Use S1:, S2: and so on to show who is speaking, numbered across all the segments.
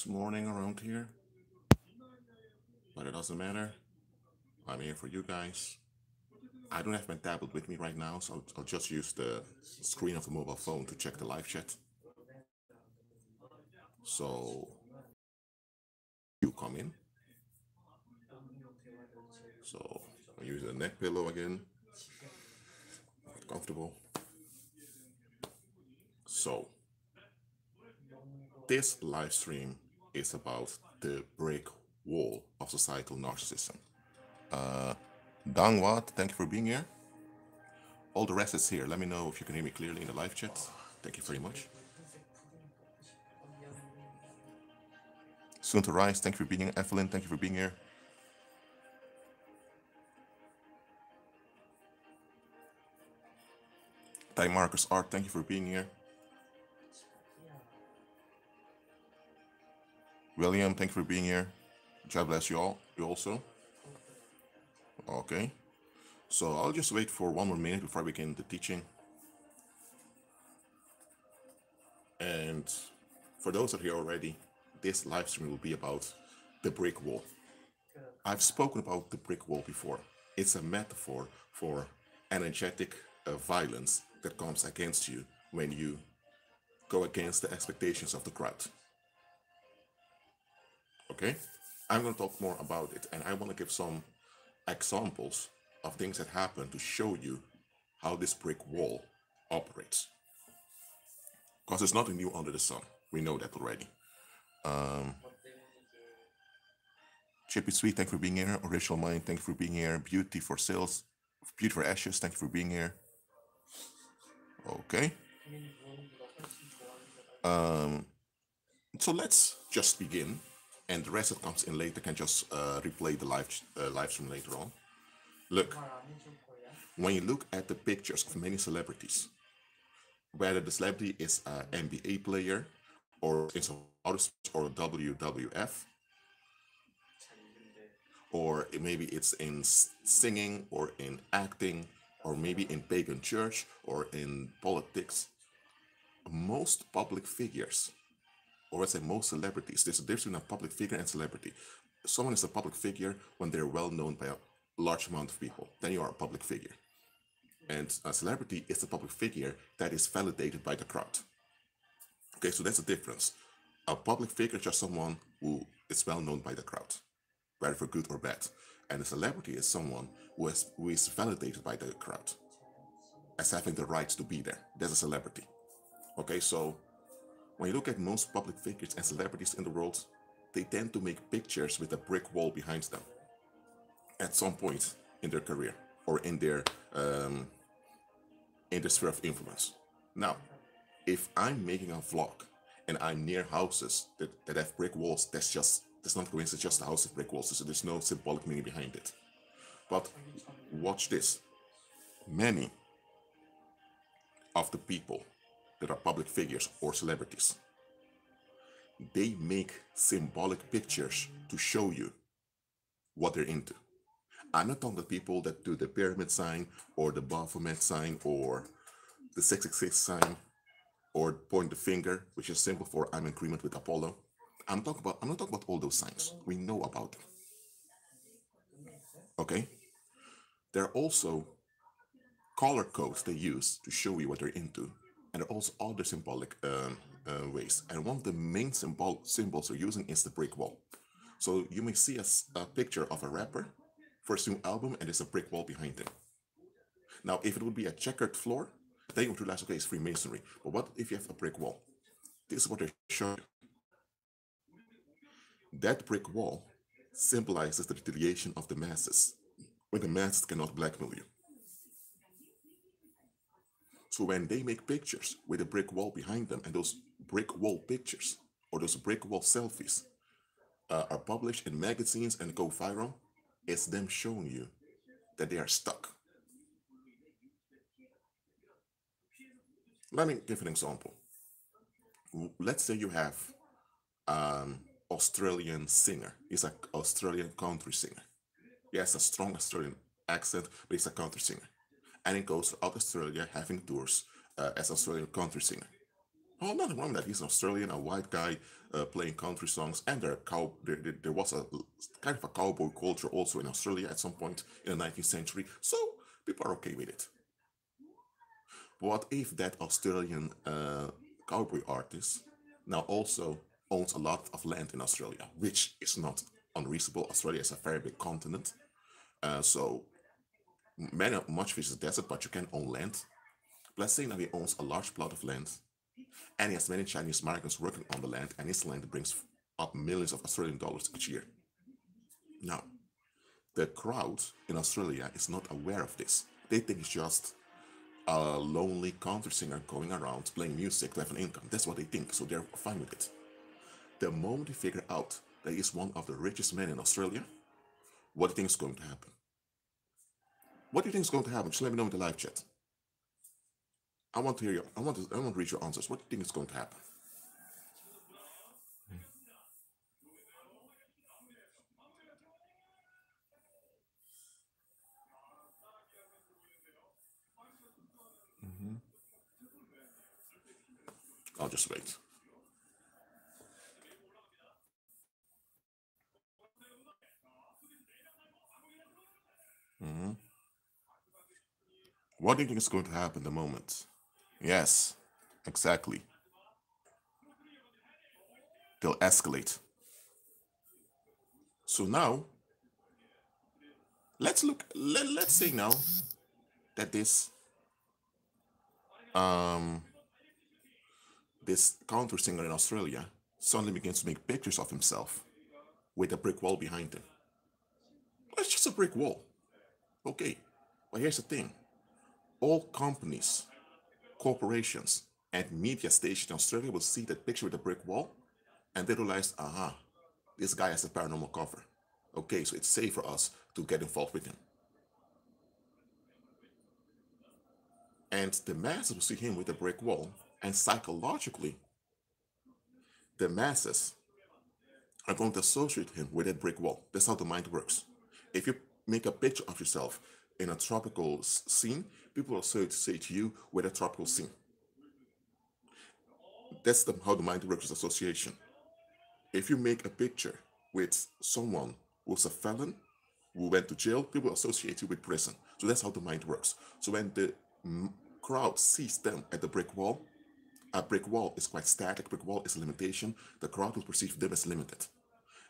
S1: It's morning around here, but it doesn't matter. I'm here for you guys. I don't have my tablet with me right now, so I'll just use the screen of the mobile phone to check the live chat. So you come in. So I use the neck pillow again. Get comfortable. So this live stream is about the brick wall of societal narcissism. Dang Wat, thank you for being here. All the rest is here. Let me know if you can hear me clearly in the live chat. Thank you very much. Soon to rise, thank you for being here. Evelyn, thank you for being here. Time Marcus Art, thank you for being here. William, thank you for being here. God bless you all. You also. Okay. So I'll just wait for one more minute before we begin the teaching. And for those that are here already, this live stream will be about the brick wall. I've spoken about the brick wall before. It's a metaphor for energetic violence that comes against you when you go against the expectations of the crowd. Okay? I'm going to talk more about it, and I want to give some examples of things that happen to show you how this brick wall operates. Because there's nothing new under the sun. We know that already. Chippy Sweet, thank you for being here. Original Mind, thank you for being here. Beauty for Sales, Beauty for Ashes, thank you for being here. Okay. So let's just begin, and the rest that comes in later can just replay the live stream later on. Look, when you look at the pictures of many celebrities, whether the celebrity is an NBA player or in some artist or WWF, or maybe it's in singing or in acting, or maybe in pagan church or in politics, most public figures, or let's say most celebrities, there's a difference between a public figure and celebrity. Someone is a public figure when they're well known by a large amount of people. Then you are a public figure. And a celebrity is a public figure that is validated by the crowd. Okay, so that's the difference. A public figure is just someone who is well known by the crowd, whether for good or bad. And a celebrity is someone who is validated by the crowd as having the right to be there. That's a celebrity. Okay, so when you look at most public figures and celebrities in the world, they tend to make pictures with a brick wall behind them at some point in their career or in their sphere of influence. Now, if I'm making a vlog and I'm near houses that have brick walls, that's not coincidence, it's just a house with brick walls, so there's no symbolic meaning behind it. But watch this. Many of the people that are public figures or celebrities, they make symbolic pictures to show you what they're into. I'm not talking about people that do the pyramid sign or the Baphomet sign or the 666 sign or point the finger, which is symbol for I'm in agreement with Apollo. I'm not talking about all those signs. We know about them. Okay? There are also color codes they use to show you what they're into, and there are also other symbolic ways. And one of the main symbols they're using is the brick wall. So you may see a picture of a rapper, first new album, and there's a brick wall behind him. Now, if it would be a checkered floor, then you would realize, okay, it's Freemasonry. But what if you have a brick wall? This is what they're showing you. That brick wall symbolizes the retaliation of the masses, when the masses cannot blackmail you. So when they make pictures with a brick wall behind them, and those brick wall pictures or those brick wall selfies are published in magazines and go viral, it's them showing you that they are stuck. Let me give an example. Let's say you have an Australian singer. He's an Australian country singer. He has a strong Australian accent, but he's a country singer. And he goes out Australia having tours as Australian country singer. Oh, nothing wrong with that. He's an Australian, a white guy playing country songs, and there was a kind of a cowboy culture also in Australia at some point in the 19th century. So people are okay with it. What if that Australian cowboy artist now also owns a lot of land in Australia, which is not unreasonable. Australia is a very big continent, so much of it is desert, but you can own land. Let's say now he owns a large plot of land, and he has many Chinese migrants working on the land, and his land brings up millions of Australian dollars each year. Now, the crowd in Australia is not aware of this. They think it's just a lonely country singer going around playing music to have an income. That's what they think, so they're fine with it. The moment they figure out that he's one of the richest men in Australia, what do you think is going to happen? What do you think is going to happen? Just let me know in the live chat. I want to hear I want to read your answers. What do you think is going to happen? I'll just wait. Mhm. What do you think is going to happen the moment? Yes, exactly. They'll escalate. So now, let's say now that um, this country singer in Australia suddenly begins to make pictures of himself with a brick wall behind him. Well, it's just a brick wall. Okay, but here's the thing. All companies, corporations, and media stations in Australia will see that picture with the brick wall and they realize, aha, this guy has a paranormal cover. Okay, so it's safe for us to get involved with him. And the masses will see him with a brick wall, and psychologically, the masses are going to associate him with that brick wall. That's how the mind works. If you make a picture of yourself in a tropical scene, people will associate you with a tropical scene. That's how the mind works with association. If you make a picture with someone who's a felon, who went to jail, people associate you with prison. So that's how the mind works. So when the crowd sees them at the brick wall, a brick wall is quite static, brick wall is a limitation, the crowd will perceive them as limited.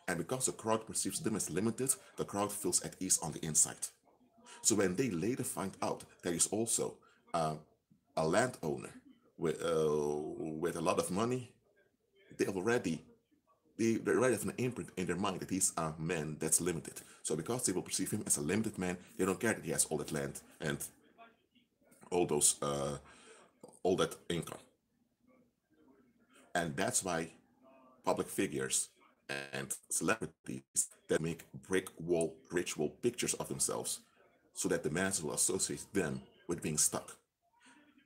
S1: And because the crowd perceives them as limited, the crowd feels at ease on the inside. So when they later find out that he's also uh, a landowner with a lot of money, they already they already have an imprint in their mind that he's a man that's limited. So because they will perceive him as a limited man, they don't care that he has all that land and all those all that income. And that's why public figures and celebrities that make brick wall ritual pictures of themselves so that the masses will associate them with being stuck.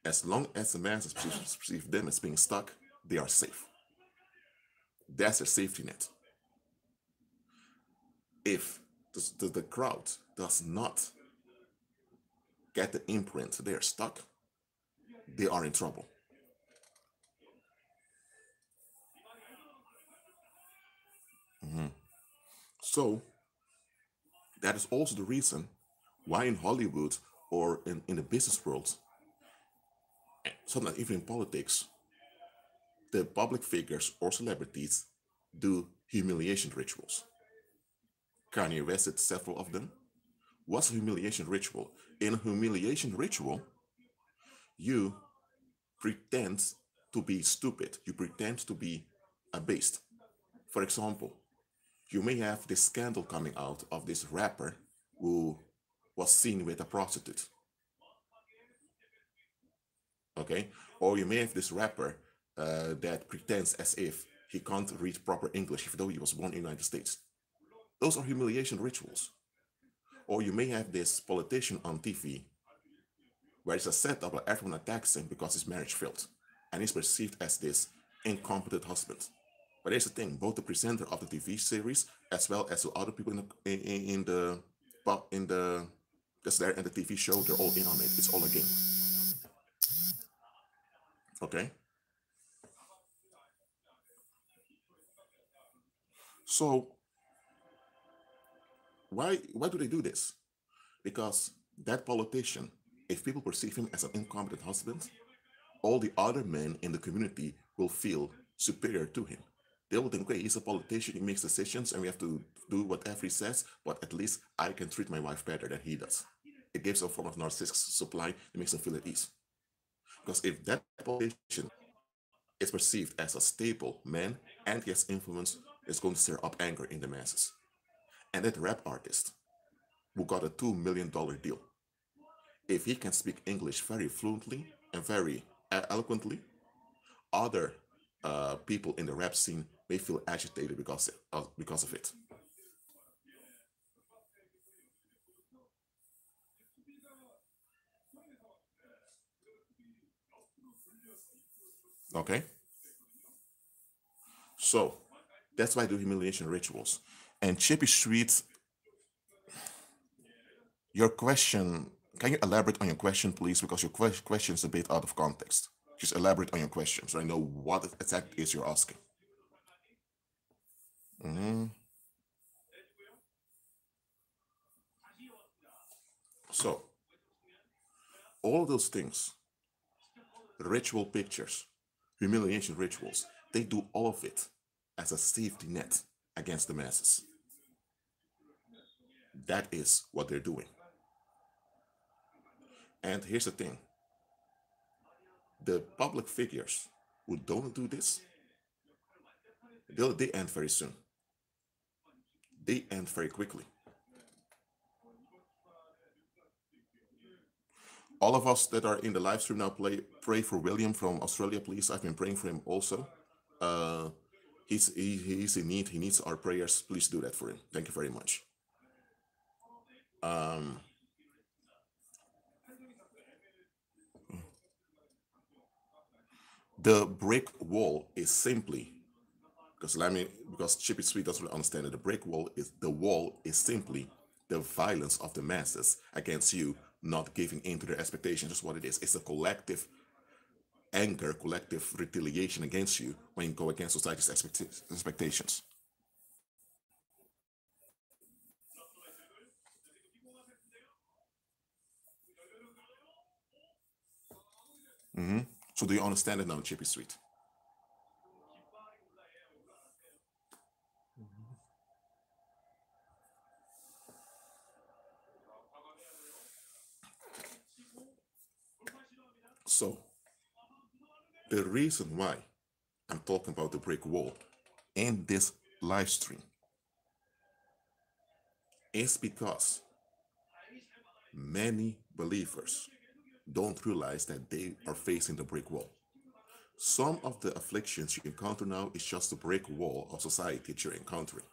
S1: As long as the masses perceive them as being stuck, they are safe. That's their safety net. If the crowd does not get the imprint, they are stuck, they are in trouble. Mhm. So that is also the reason why in Hollywood or in the business world, sometimes even in politics, the public figures or celebrities do humiliation rituals. Kanye West did several of them. What's a humiliation ritual? In a humiliation ritual, you pretend to be stupid. You pretend to be abased. For example, you may have this scandal coming out of this rapper who was seen with a prostitute. Okay? Or you may have this rapper that pretends as if he can't read proper English, even though he was born in the United States. Those are humiliation rituals. Or you may have this politician on TV where it's a setup where everyone attacks him because his marriage failed. And he's perceived as this incompetent husband. But here's the thing: both the presenter of the TV series as well as the other people in the that's there in the TV show, they're all in on it. It's all a game. Okay. So why do they do this? Because that politician, if people perceive him as an incompetent husband, all the other men in the community will feel superior to him. They will think, okay, he's a politician, he makes decisions, and we have to do whatever he says, but at least I can treat my wife better than he does. It gives a form of narcissistic supply that makes them feel at ease. Because if that politician is perceived as a stable man and he has influence, it's going to stir up anger in the masses. And that rap artist who got a $2 million deal, if he can speak English very fluently and very eloquently, other people in the rap scene may feel agitated because of it. Okay? So, that's why I do humiliation rituals. And Chippy Street, your question, can you elaborate on your question, please? Because your question is a bit out of context. Just elaborate on your question so I know what exactly is you're asking. Mhm. So, all those things, ritual pictures, humiliation rituals, they do all of it as a safety net against the masses. That is what they're doing. And here's the thing, the public figures who don't do this, they end very soon. They end very quickly. All of us that are in the live stream now, pray for William from Australia, please. I've been praying for him also. Uh, he's in need. He needs our prayers. Please do that for him. Thank you very much. Um, the brick wall is simply because Chippy Sweet doesn't really understand it. The wall is simply the violence of the masses against you not giving in to their expectations. Just what it is. It's a collective anger, collective retaliation against you when you go against society's expectations. Hmm. So do you understand it now, Chippy Sweet? So the reason why I'm talking about the brick wall in this live stream is because many believers don't realize that they are facing the brick wall. Some of the afflictions you encounter now is just the brick wall of society that you're encountering.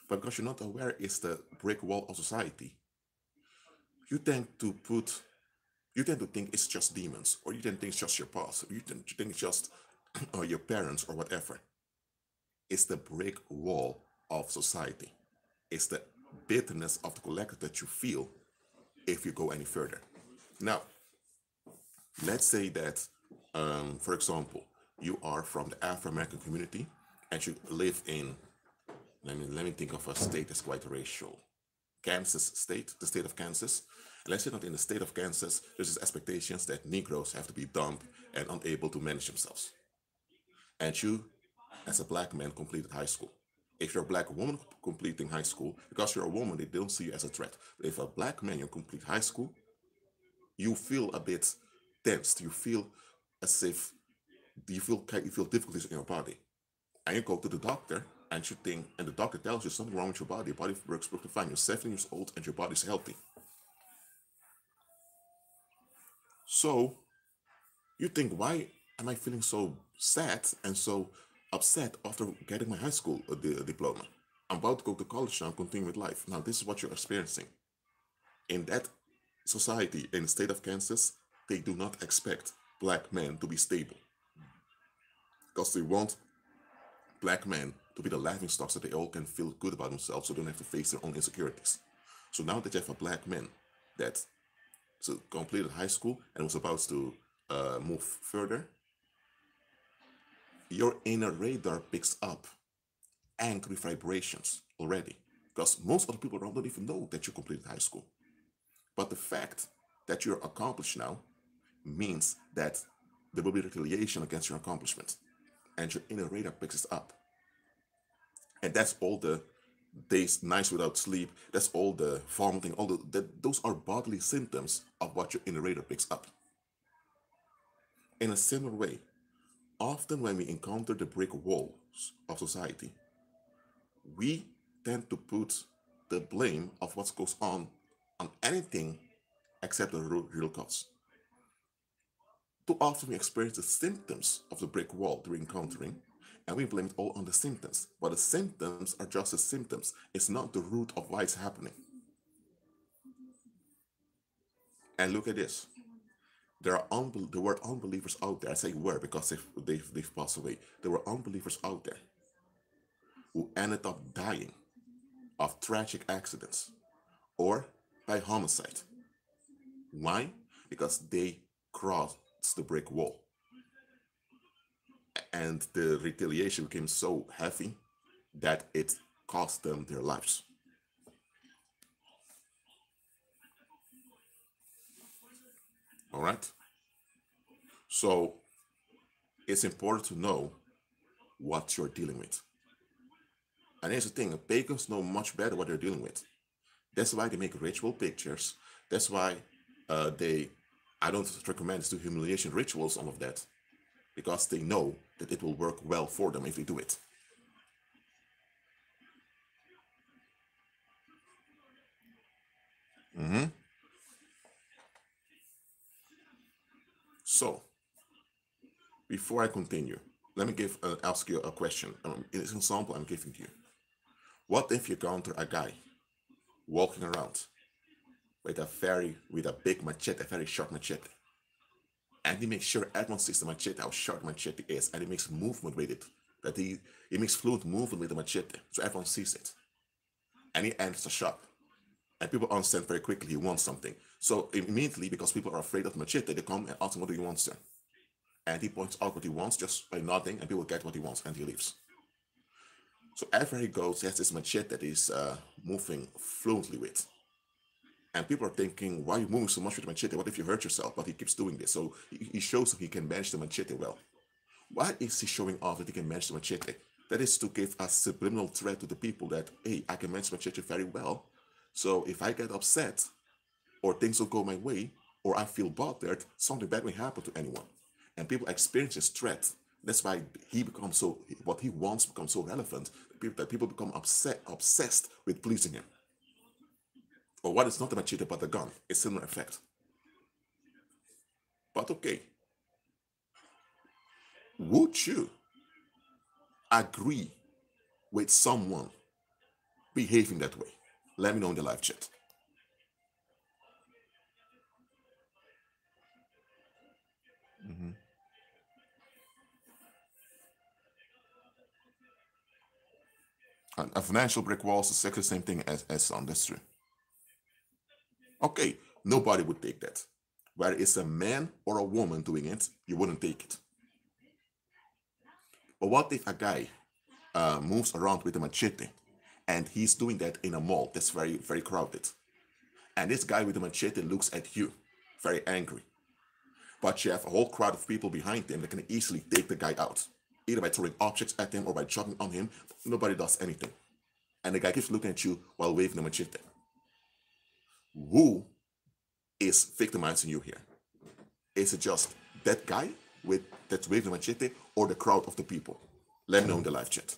S1: But because you're not aware it's the brick wall of society, you tend to put you tend to think it's just demons, or you tend to think it's just your past, or you tend to think it's just your parents or whatever. It's the brick wall of society. It's the bitterness of the collective that you feel if you go any further. Now, let's say that, for example, you are from the Afro American community and you live in, let me think of a state that's quite racial. Kansas state, the state of Kansas. And let's say that in the state of Kansas, there's this expectations that Negroes have to be dumb and unable to manage themselves. And you, as a black man, completed high school. If you're a black woman completing high school, because you're a woman, they don't see you as a threat. But if a black man, you complete high school, you feel a bit tensed. You feel as if you feel difficulties in your body, and you go to the doctor, and the doctor tells you something wrong with your body. Your body works perfectly fine. You're 7 years old, and your body's healthy. So you think, why am I feeling so sad and so upset after getting my high school diploma? I'm about to go to college now, continue with life. Now, this is what you're experiencing. In that society, in the state of Kansas, they do not expect black men to be stable because they want black men to be the laughing stocks that they all can feel good about themselves so they don't have to face their own insecurities. So now that you have a black man that completed high school and was about to move further, your inner radar picks up angry vibrations already. Because most of the people around don't even know that you completed high school. But the fact that you're accomplished now means that there will be retaliation against your accomplishment. And your inner radar picks it up. And that's all the days, nights without sleep, that's all the vomiting, those are bodily symptoms of what your inner radar picks up. In a similar way, often when we encounter the brick walls of society, we tend to put the blame of what goes on anything except the real cause. Too often we experience the symptoms of the brick wall during encountering, and we blame it all on the symptoms. But the symptoms are just the symptoms. It's not the root of why it's happening. And look at this. There were unbelievers out there. I say were because they've passed away. There were unbelievers out there who ended up dying of tragic accidents or by homicide. Why? Because they crossed the brick wall. And the retaliation became so heavy that it cost them their lives. All right? So it's important to know what you're dealing with. And here's the thing, pagans know much better what they're dealing with. That's why they make ritual pictures. That's why I don't recommend to do humiliation rituals, all of that, because they know that it will work well for them if they do it. Mm-hmm. So, before I continue, let me ask you a question. In this example I'm giving you, what if you encounter a guy walking around with a big machete, a very sharp machete, and he makes sure everyone sees the machete, how sharp the machete is, and he makes movement with it, that he makes fluid movement with the machete, so everyone sees it, and he enters the shop, and people understand very quickly he wants something. So immediately, because people are afraid of the machete, they come and ask him what do you want, sir, and he points out what he wants just by nodding, and people get what he wants, and he leaves. So everywhere he goes, he has this machete that he's moving fluently with. And people are thinking, why are you moving so much with the machete? What if you hurt yourself? But he keeps doing this. So he shows that he can manage the machete well. Why is he showing off that he can manage the machete? That is to give a subliminal threat to the people that, hey, I can manage the machete very well. So if I get upset, or things don't go my way, or I feel bothered, something bad may happen to anyone. And people experience this threat. That's why what he wants becomes so relevant that people become obsessed with pleasing him. Or what is not a machete but a gun? A similar effect. But okay, would you agree with someone behaving that way? Let me know in the live chat. Mm-hmm. And a financial brick wall is exactly the same thing as some. That's true. Okay, nobody would take that. Whether it's a man or a woman doing it, you wouldn't take it. But what if a guy moves around with a machete and he's doing that in a mall that's very, very crowded? And this guy with the machete looks at you, very angry. But you have a whole crowd of people behind him that can easily take the guy out, either by throwing objects at him or by jumping on him. Nobody does anything. And the guy keeps looking at you while waving the machete. Who is victimizing you here? Is it just that guy that's waving the machete or the crowd of the people? Let me know in the live chat.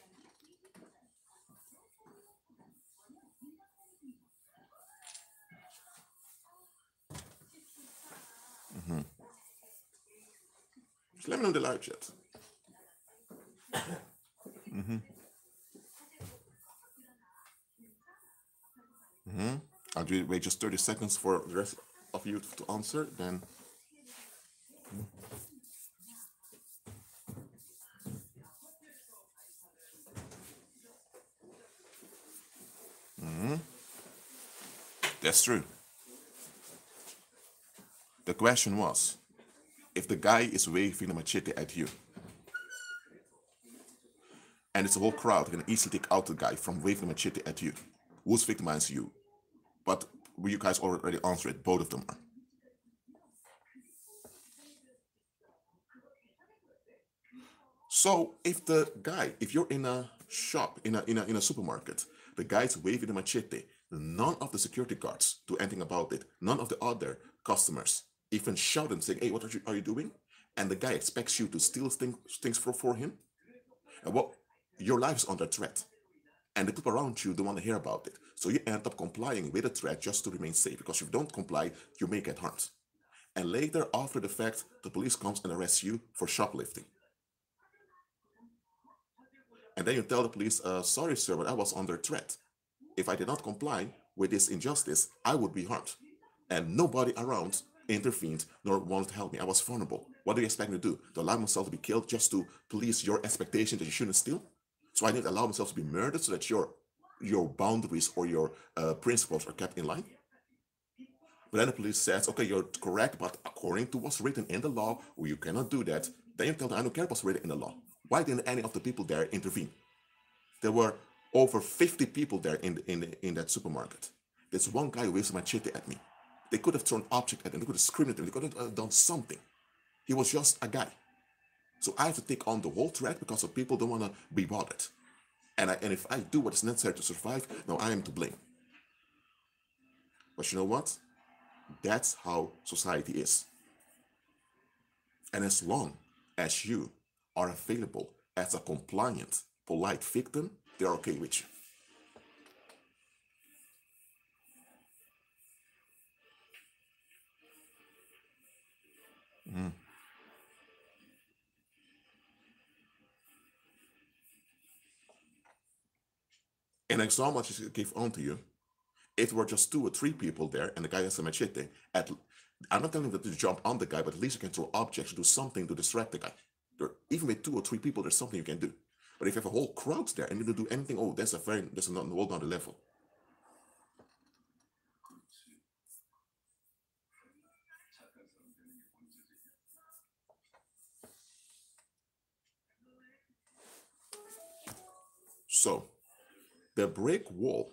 S1: Mm-hmm. Just let me know in the live chat. Mm-hmm. Mm-hmm. I'll wait just 30 seconds for the rest of you to answer, then. Mm-hmm. That's true. The question was, if the guy is waving a machete at you, and it's a whole crowd, you can easily take out the guy from waving a machete at you. Who's victimized you? But you guys already answered it, both of them are. So if you're in a shop, in a supermarket, the guy's waving the machete, none of the security guards do anything about it. None of the other customers even shout and say, hey, what are you doing? And the guy expects you to steal things for him. And what your life is under threat. And the people around you don't want to hear about it. So you end up complying with the threat just to remain safe. Because if you don't comply, you may get harmed. And later, after the fact, the police comes and arrests you for shoplifting. And then you tell the police, sorry, sir, but I was under threat. If I did not comply with this injustice, I would be harmed. And nobody around intervened nor wanted to help me. I was vulnerable. What do you expect me to do? To allow myself to be killed just to please your expectation that you shouldn't steal? So I need to allow myself to be murdered so that your boundaries or your principles are kept in line? But then the police says, okay, you're correct, but according to what's written in the law, you cannot do that. Then you tell them, I don't care what's written in the law. Why didn't any of the people there intervene? There were over 50 people there in that supermarket. There's one guy who waves a machete at me. They could have thrown an object at him. They could have screamed at him. They could have done something. He was just a guy. So I have to take on the whole threat because of people don't want to be bothered. And if I do what is necessary to survive, now I am to blame. But you know what? That's how society is. And as long as you are available as a compliant, polite victim, they're okay with you. Mm. An example I just gave on to you, if there were just 2 or 3 people there and the guy has a machete, I'm not telling you to jump on the guy, but at least you can throw objects, do something to distract the guy. Even with 2 or 3 people, there's something you can do. But if you have a whole crowd there and you don't do anything, oh, that's a whole other level. So the brick wall,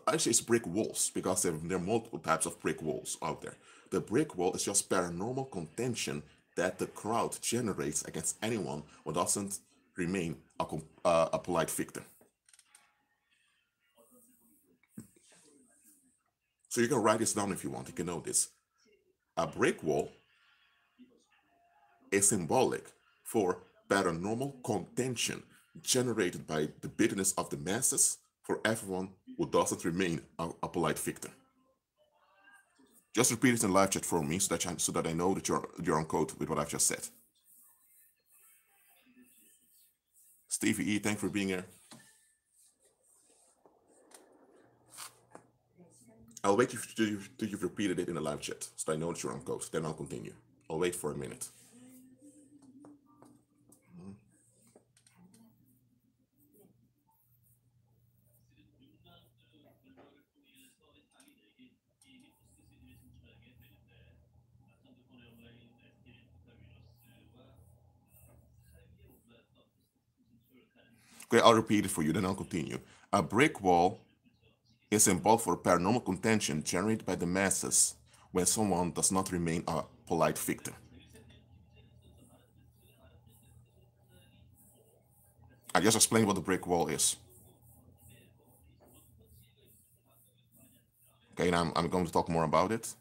S1: actually it's brick walls because there are multiple types of brick walls out there. The brick wall is just paranormal contention that the crowd generates against anyone who doesn't remain a polite victim. So you can write this down if you want, you can know this. A brick wall is symbolic for paranormal contention generated by the bitterness of the masses for everyone who doesn't remain a polite victim. Just repeat it in live chat for me so that I know that you're on code with what I've just said. Stevie E, thanks for being here. I'll wait till you've repeated it in the live chat so I know that you're on code. Then I'll continue. I'll wait for a minute. Okay, I'll repeat it for you, then I'll continue. A brick wall is symbolic for paranormal contention generated by the masses when someone does not remain a polite victim. I just explained what the brick wall is. Okay, and I'm going to talk more about it.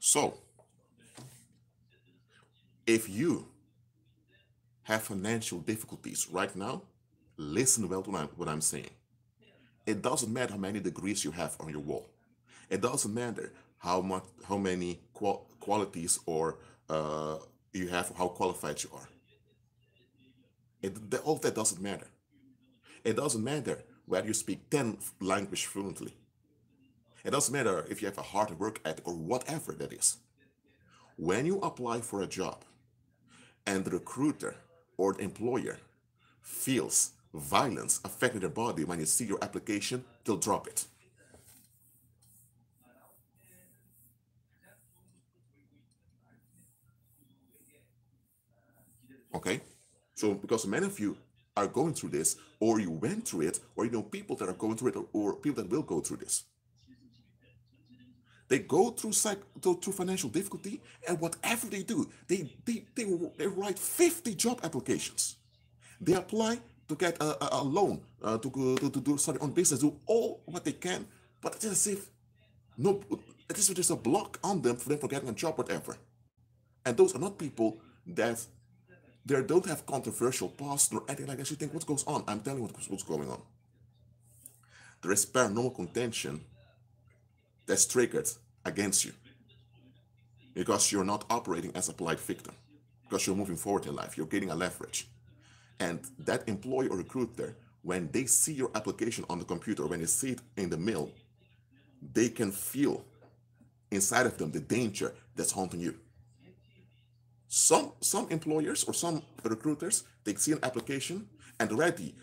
S1: So, if you have financial difficulties right now, listen well to what I'm saying. It doesn't matter how many degrees you have on your wall. It doesn't matter how many qualities or you have, how qualified you are. All that doesn't matter. It doesn't matter whether you speak 10 languages fluently. It doesn't matter if you have a hard work ethic or whatever that is. When you apply for a job and the recruiter or the employer feels violence affecting their body when you see your application, they'll drop it. Okay? So because many of you are going through this, or you went through it, or you know people that are going through it, or people that will go through this. They go through through financial difficulty, and whatever they do, they write 50 job applications. They apply to get a loan, to do study on business, do all what they can, but it's as if no, it is just a block on them for getting a job, whatever. And those are not people that they don't have controversial past nor anything like that. You think, what goes on? I'm telling you what's going on. There is paranormal contention that's triggered against you because you're not operating as a polite victim, because you're moving forward in life, you're getting a leverage. And that employee or recruiter, when they see your application on the computer, when they see it in the mail, they can feel inside of them the danger that's haunting you. Some employers or some recruiters, they see an application and already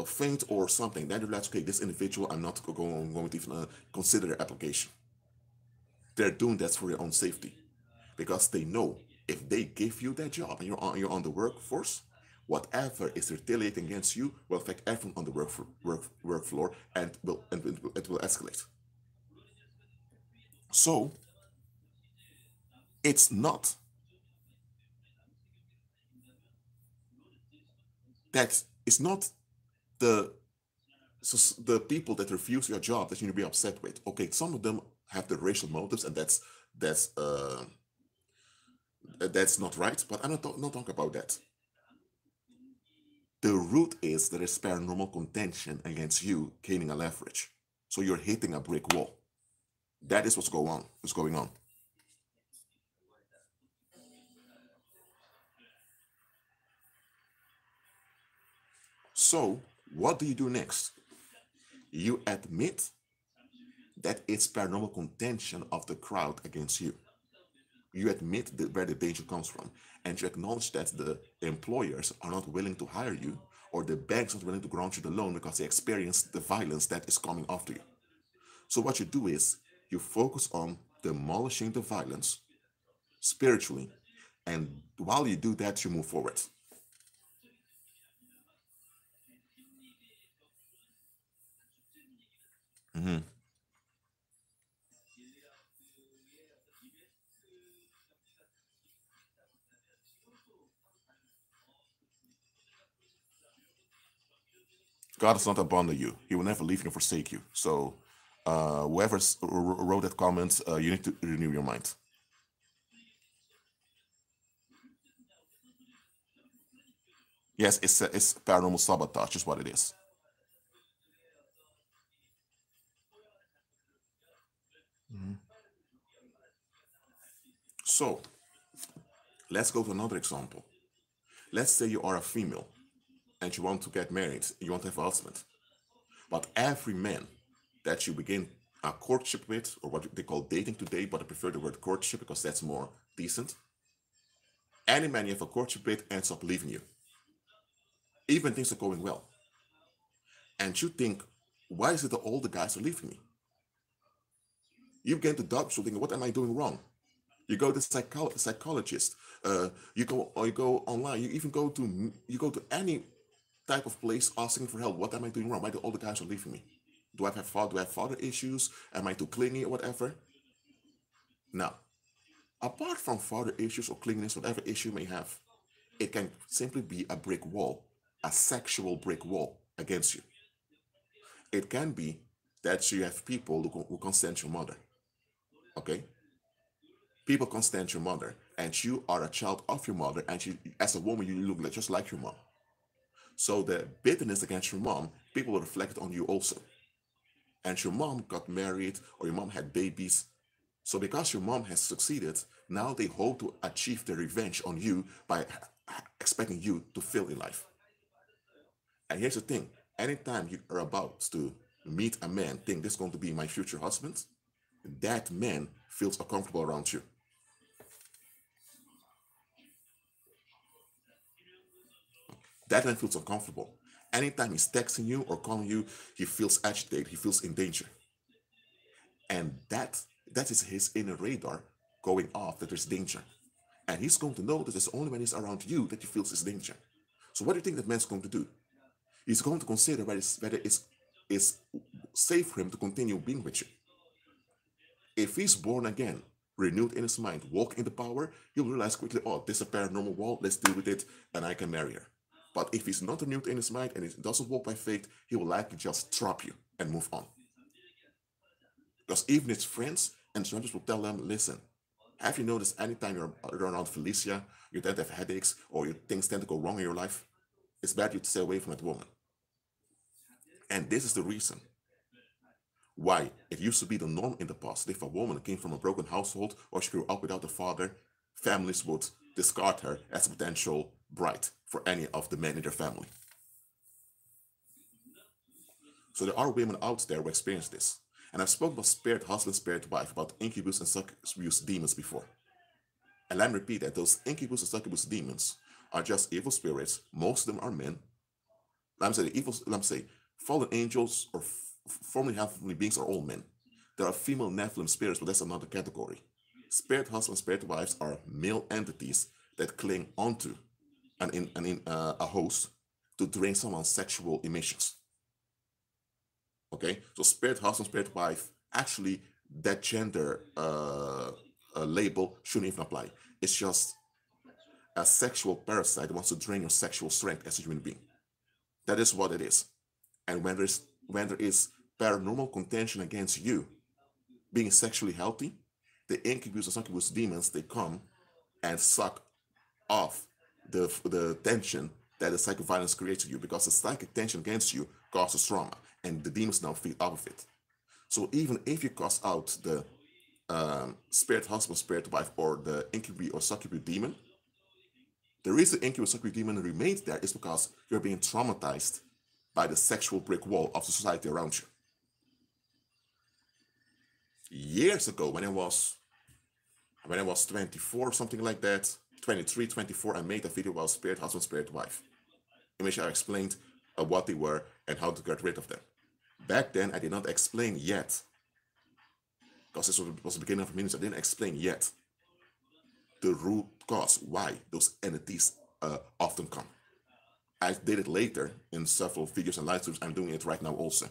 S1: faint or something. Then they realize, okay, this individual, I'm not going to even consider their application. They're doing that for their own safety because they know if they give you that job and you're on the workforce, whatever is retaliating against you will affect everyone on the work floor and it will escalate. So it's not that it's not the the people that refuse your job that you need to be upset with. Okay, some of them have the racial motives, and that's that's not right. But I'm not talking about that. The root is there is paranormal contention against you gaining a leverage. So you're hitting a brick wall. That is what's going on. What's going on? So what do you do next? You admit that it's paranormal contention of the crowd against you. You admit where the danger comes from, and you acknowledge that the employers are not willing to hire you, or the banks are not willing to grant you the loan because they experience the violence that is coming after you. So what you do is you focus on demolishing the violence spiritually, and while you do that, you move forward. Mhm. God does not abandon you. He will never leave you or forsake you. So whoever wrote that comment, you need to renew your mind. Yes, it's paranormal sabotage is what it is. Mhm. So let's go to another example. Let's say you are a female and you want to get married, you want to have a husband. But every man that you begin a courtship with, or what they call dating today, but I prefer the word courtship because that's more decent. Any man you have a courtship with ends up leaving you, even things are going well. And you think, why is it that all the guys are leaving me? You begin to doubt yourself, thinking, what am I doing wrong? You go to psychologist. You go online. You go to any type of place asking for help. What am I doing wrong? Why do all the guys are leaving me? Do I have father issues? Am I too clingy or whatever? Now, apart from father issues or clinginess, whatever issue you may have, it can simply be a brick wall, a sexual brick wall against you. It can be that you have people who can't stand your mother. Okay, people can't stand your mother, and you are a child of your mother, and you, as a woman, you look just like your mom. So the bitterness against your mom, people will reflect on you also. And your mom got married, or your mom had babies. So because your mom has succeeded, now they hope to achieve their revenge on you by expecting you to fail in life. And here's the thing: anytime you are about to meet a man, think this is going to be my future husband, that man feels uncomfortable around you. That man feels uncomfortable. Anytime he's texting you or calling you, he feels agitated, he feels in danger. And that is his inner radar going off that there's danger. And he's going to know that it's only when he's around you that you feel this danger. So what do you think that man's going to do? He's going to consider whether it's safe for him to continue being with you. If he's born again, renewed in his mind, walk in the power, he'll realize quickly, oh, this is a paranormal wall, let's deal with it, and I can marry her. But if he's not renewed in his mind and he doesn't walk by faith, he will likely just drop you and move on. Because even his friends and strangers will tell them, listen, have you noticed anytime you're around Felicia, you tend to have headaches or things tend to go wrong in your life? It's better you to stay away from that woman. And this is the reason why it used to be the norm in the past. If a woman came from a broken household or she grew up without a father, families would discard her as a potential bride for any of the men in their family. So there are women out there who experience this. And I've spoken about spirit husband, spirit wife, about incubus and succubus demons before. And let me repeat that those incubus and succubus demons are just evil spirits. Most of them are men. Let me say, fallen angels or formerly heavenly beings are all men. There are female Nephilim spirits, but that's another category. Spirit husbands, spirit wives are male entities that cling onto a host to drain someone's sexual emissions. Okay, so spirit husband, spirit wife, actually that gender label shouldn't even apply. It's just a sexual parasite that wants to drain your sexual strength as a human being. That is what it is. And when there is paranormal contention against you being sexually healthy, the incubus and succubus demons, they come and suck off the tension that the psychic violence creates in you, because the psychic tension against you causes trauma, and the demons now feed off of it. So even if you cast out the spirit husband, spirit wife, or the incubus or succubus demon, the reason the incubus succubus demon remains there is because you're being traumatized by the sexual brick wall of the society around you. Years ago, when I was 24, something like that, 23, 24, I made a video about spirit husband, spirit wife, in which I explained what they were and how to get rid of them. Back then, I did not explain yet, because this was the beginning of minutes, I didn't explain yet the root cause why those entities often come. I did it later in several videos and live streams. I'm doing it right now also.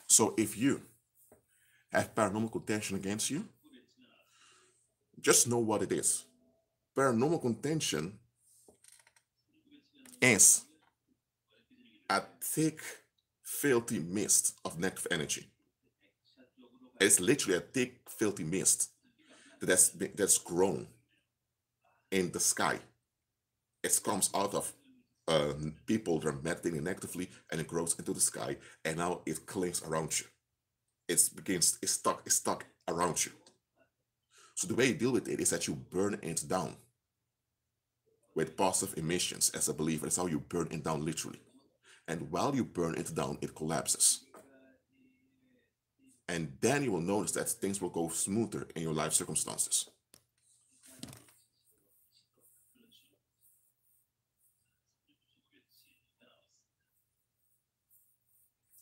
S1: So if you have paranormal contention against you, just know what it is. Paranormal contention is a thick, filthy mist of negative energy. It's literally a thick, filthy mist that's grown in the sky. It comes out of people that are meditating negatively, and it grows into the sky, and now it clings around you. It's stuck around you. So the way you deal with it is that you burn it down with positive emissions. As a believer, that's how you burn it down, literally. And while you burn it down, it collapses. And then you will notice that things will go smoother in your life circumstances.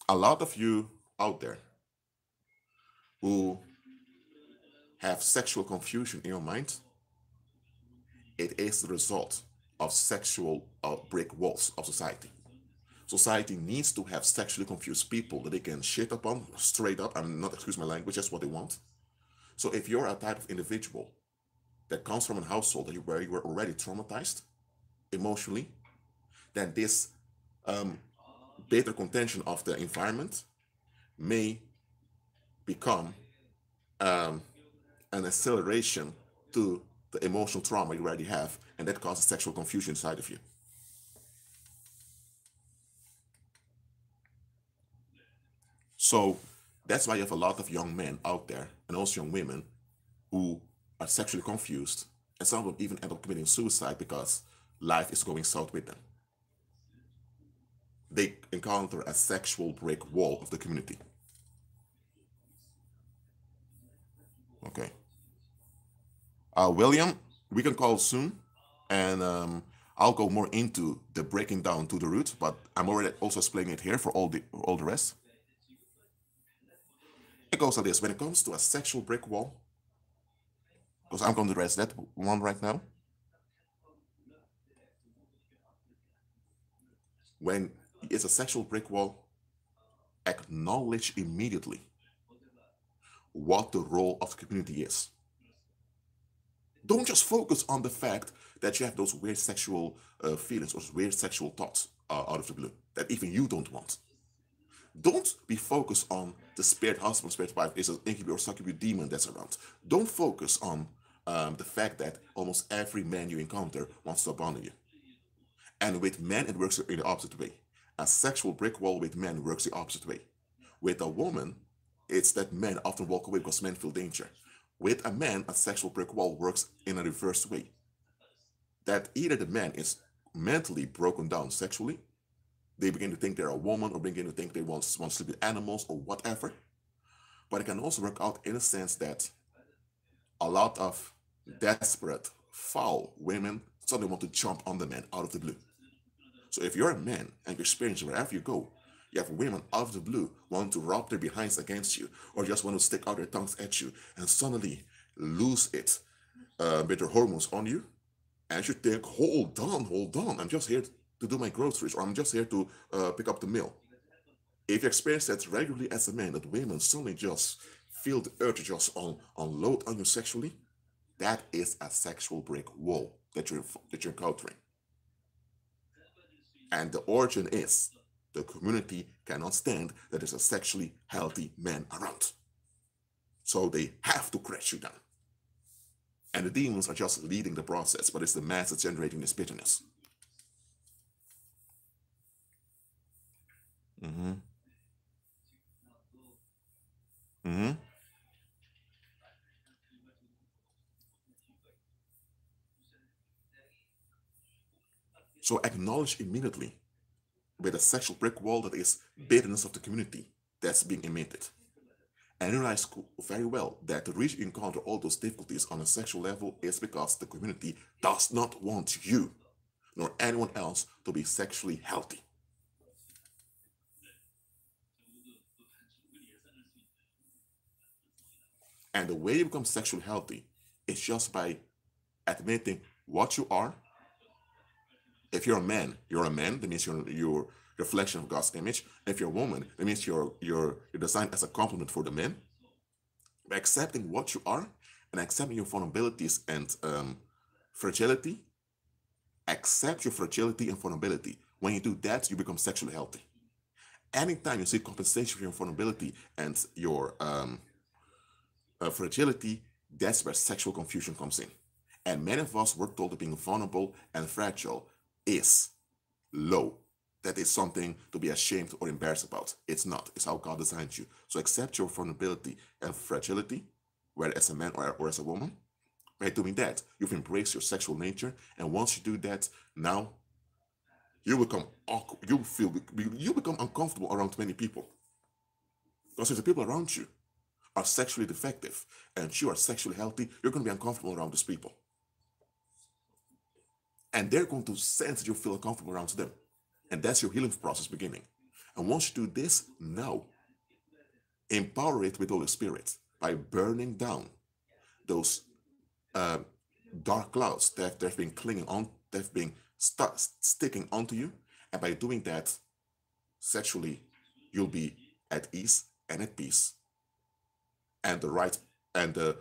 S1: A lot of you out there who have sexual confusion in your mind, it is the result of sexual brick walls of society. Society needs to have sexually confused people that they can shit upon straight up. I'm not, excuse my language, that's what they want. So if you're a type of individual that comes from a household where you were already traumatized emotionally, then this bitter contention of the environment may become an acceleration to the emotional trauma you already have, and that causes sexual confusion inside of you. So that's why you have a lot of young men out there, and also young women, who are sexually confused, and some of them even end up committing suicide because life is going south with them. They encounter a sexual brick wall of the community. Okay. William, we can call soon, and I'll go more into the breaking down to the root, but I'm already also explaining it here for all the rest. It goes like this: when it comes to a sexual brick wall, because I'm going to address that one right now. When it's a sexual brick wall, acknowledge immediately what the role of the community is. Don't just focus on the fact that you have those weird sexual feelings or weird sexual thoughts out of the blue that even you don't want. Don't be focused on the spirit husband, spirit wife is an incubus or succubus demon that's around. Don't focus on the fact that almost every man you encounter wants to abandon you. And with men, it works in the opposite way. A sexual brick wall with men works the opposite way. With a woman, it's that men often walk away because men feel danger. With a man, a sexual brick wall works in a reverse way. That either the man is mentally broken down sexually, they begin to think they're a woman, or begin to think they want to sleep with animals or whatever. But it can also work out in a sense that a lot of desperate, foul women suddenly want to jump on the man out of the blue. So if you're a man and you experience wherever you go, you have women out of the blue want to rub their behinds against you, or just want to stick out their tongues at you, and suddenly lose it with their hormones on you, and you think, hold on, I'm just here to do my groceries, or I'm just here to pick up the mail. If you experience that regularly as a man, that women suddenly just feel the urge to just unload on you sexually, that is a sexual brick wall that you're encountering. And the origin is the community cannot stand that there's a sexually healthy man around. So they have to crash you down. And the demons are just leading the process, but it's the mass that's generating this bitterness. Mm-hmm. Mm-hmm. So acknowledge immediately with a sexual brick wall that is bitterness of the community that's being emitted. And realize very well that the reason you encounter all those difficulties on a sexual level is because the community does not want you nor anyone else to be sexually healthy. And the way you become sexually healthy is just by admitting what you are. If you're a man, you're a man. That means you're reflection of God's image. If you're a woman, that means you're designed as a complement for the men. By accepting what you are and accepting your vulnerabilities and fragility, accept your fragility and vulnerability. When you do that, you become sexually healthy. Anytime you see compensation for your vulnerability and your fragility, that's where sexual confusion comes in. And many of us were told that being vulnerable and fragile is low. That is something to be ashamed or embarrassed about. It's not. It's how God designed you. So accept your vulnerability and fragility, whether as a man or as a woman. By doing that, you've embraced your sexual nature. And once you do that, now you become awkward. You become uncomfortable around many people. Because if the people around you are sexually defective and you are sexually healthy, you're going to be uncomfortable around those people. And they're going to sense that you feel uncomfortable around them. And that's your healing process beginning. And once you do this, now empower it with Holy Spirit by burning down those dark clouds that have been clinging on, that have been sticking onto you. And by doing that, sexually, you'll be at ease and at peace. And the right and the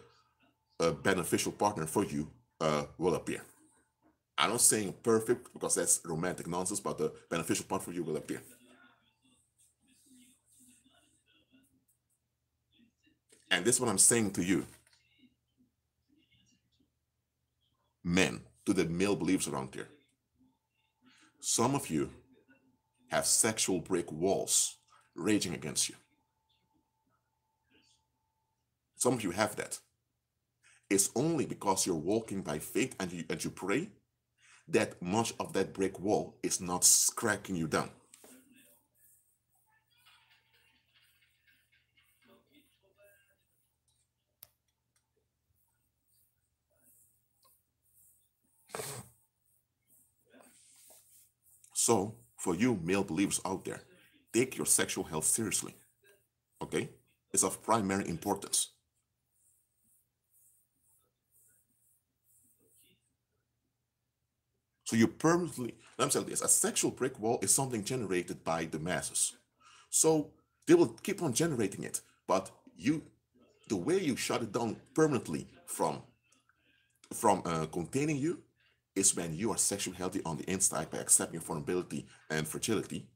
S1: beneficial partner for you will appear. I'm not saying perfect because that's romantic nonsense, but the beneficial part for you will appear. And this is what I'm saying to you, men, to the male believers around here. Some of you have sexual brick walls raging against you. Some of you have that. It's only because you're walking by faith and you pray that much of that brick wall is not cracking you down. So, for you male believers out there, take your sexual health seriously. Okay? It's of primary importance. So you permanently, let me tell you this, a sexual brick wall is something generated by the masses. So they will keep on generating it, but the way you shut it down permanently from containing you is when you are sexually healthy on the inside by accepting your vulnerability and fragility,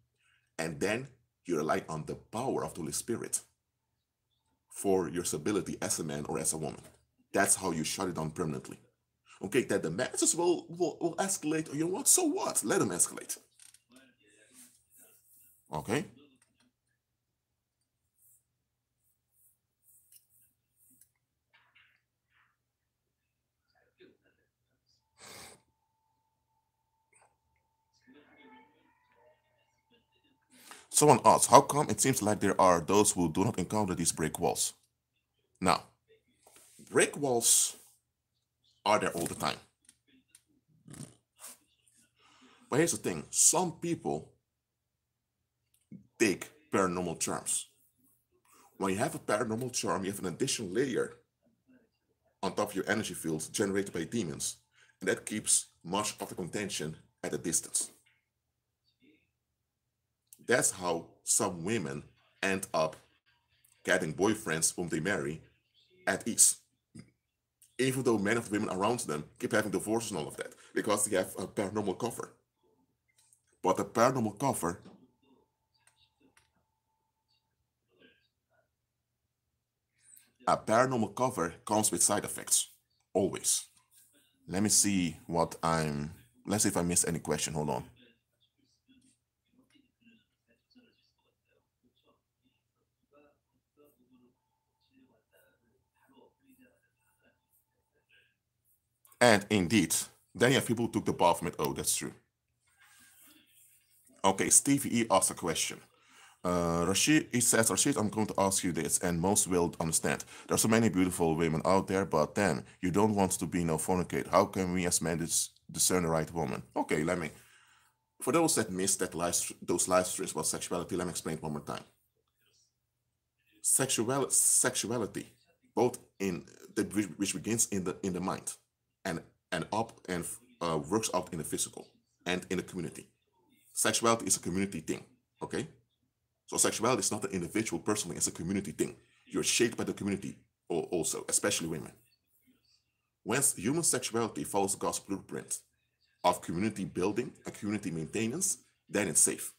S1: and then you rely on the power of the Holy Spirit for your stability as a man or as a woman. That's how you shut it down permanently. Okay, that the masses will escalate, or you know what? So what? Let them escalate. Okay? Someone asks, how come it seems like there are those who do not encounter these brick walls? Now, brick walls are there all the time. But here's the thing, some people take paranormal charms. When you have a paranormal charm, you have an additional layer on top of your energy field generated by demons, and that keeps much of the contention at a distance. That's how some women end up getting boyfriends whom they marry at ease. Even though many of the women around them keep having divorces and all of that, because they have a paranormal cover. But the paranormal cover comes with side effects. Always. Let me see what I'm. Let's see if I missed any question. Hold on. And indeed, then you have people who took the bath from it. Oh, that's true. Okay, Stevie E asked a question. Rashid, he says, Rashid, I'm going to ask you this, and most will understand. There are so many beautiful women out there, but then you don't want to be no fornicate. How can we as men discern the right woman? Okay, for those that missed those live streams about sexuality, let me explain it one more time. Sexuality, both which begins in the mind, and works out in the physical and in the community. Sexuality is a community thing. Okay, so sexuality is not an individual person thing; it's a community thing. You're shaped by the community also, especially women. When human sexuality follows God's blueprint of community building and community maintenance, then it's safe.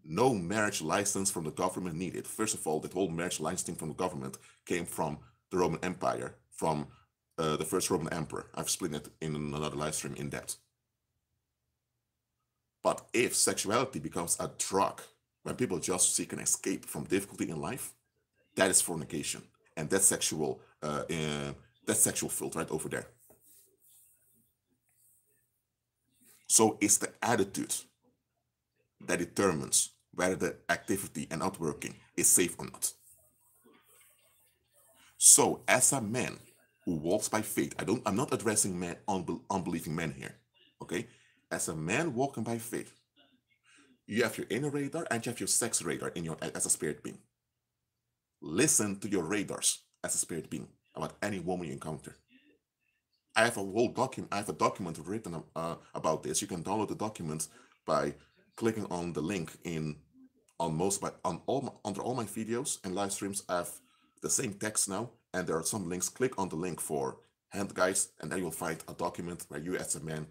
S1: No marriage license from the government needed. First of all, that whole marriage licensing from the government came from the Roman Empire, from the first Roman emperor. I've explained it in another live stream in depth. But if sexuality becomes a drug, when people just seek an escape from difficulty in life, that is fornication, and that's sexual filth right over there. So it's the attitude that determines whether the activity and outworking is safe or not. So as a man who walks by faith, I'm not addressing unbelieving men here. Okay? As a man walking by faith, you have your inner radar and you have your sex radar as a spirit being. Listen to your radars as a spirit being about any woman you encounter. I have a document written about this. You can download the document by clicking on the link under all my videos and live streams. I have the same text now, and there are some links. Click on the link for hand guys, and then you'll find a document where you as a man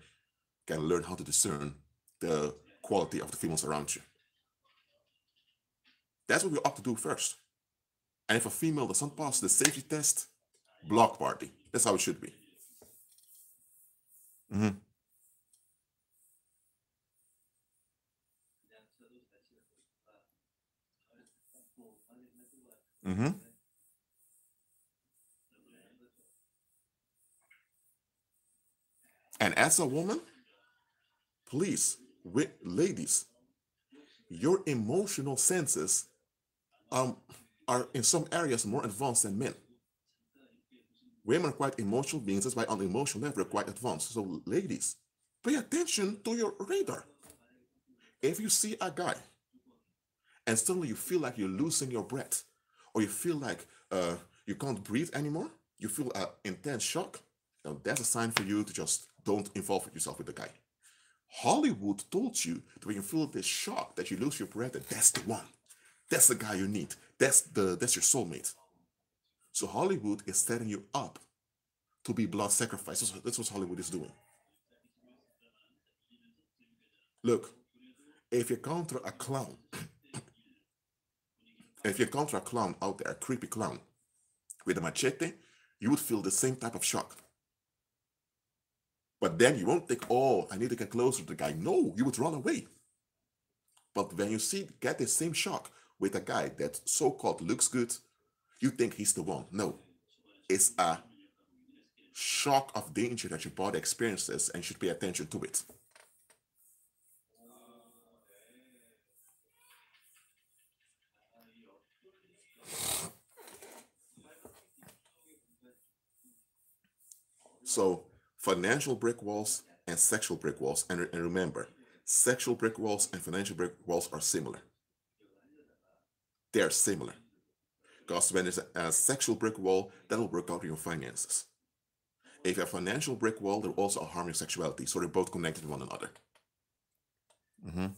S1: can learn how to discern the quality of the females around you. That's what we ought to do first. And if a female doesn't pass the safety test, block party. That's how it should be. Mm-hmm. Mm-hmm. And as a woman, please, ladies, your emotional senses um, are in some areas more advanced than men. Women are quite emotional beings, that's why on the emotional level, they're quite advanced. So, ladies, Pay attention to your radar. If you see a guy and suddenly you feel like you're losing your breath, or you feel like you can't breathe anymore, you feel an intense shock, now that's a sign for you to just don't involve yourself with the guy. Hollywood told you that when you feel this shock, that you lose your breath, that that's the one. That's the guy you need. That's your soulmate. So Hollywood is setting you up to be blood sacrifice. That's what Hollywood is doing. Look, if you encounter a clown, if you encounter a clown out there, a creepy clown with a machete, you would feel the same type of shock. But then you won't think, oh, I need to get closer to the guy. No, you would run away. But when you get the same shock with a guy that so-called looks good, you think he's the one. No, it's a shock of danger that your body experiences and should pay attention to it. So, financial brick walls and sexual brick walls, and remember, sexual brick walls and financial brick walls are similar. They are similar. Because when there's a sexual brick wall, that will work out in your finances. If you have a financial brick wall, they'll also harm your sexuality. So they're both connected to one another. Mhm.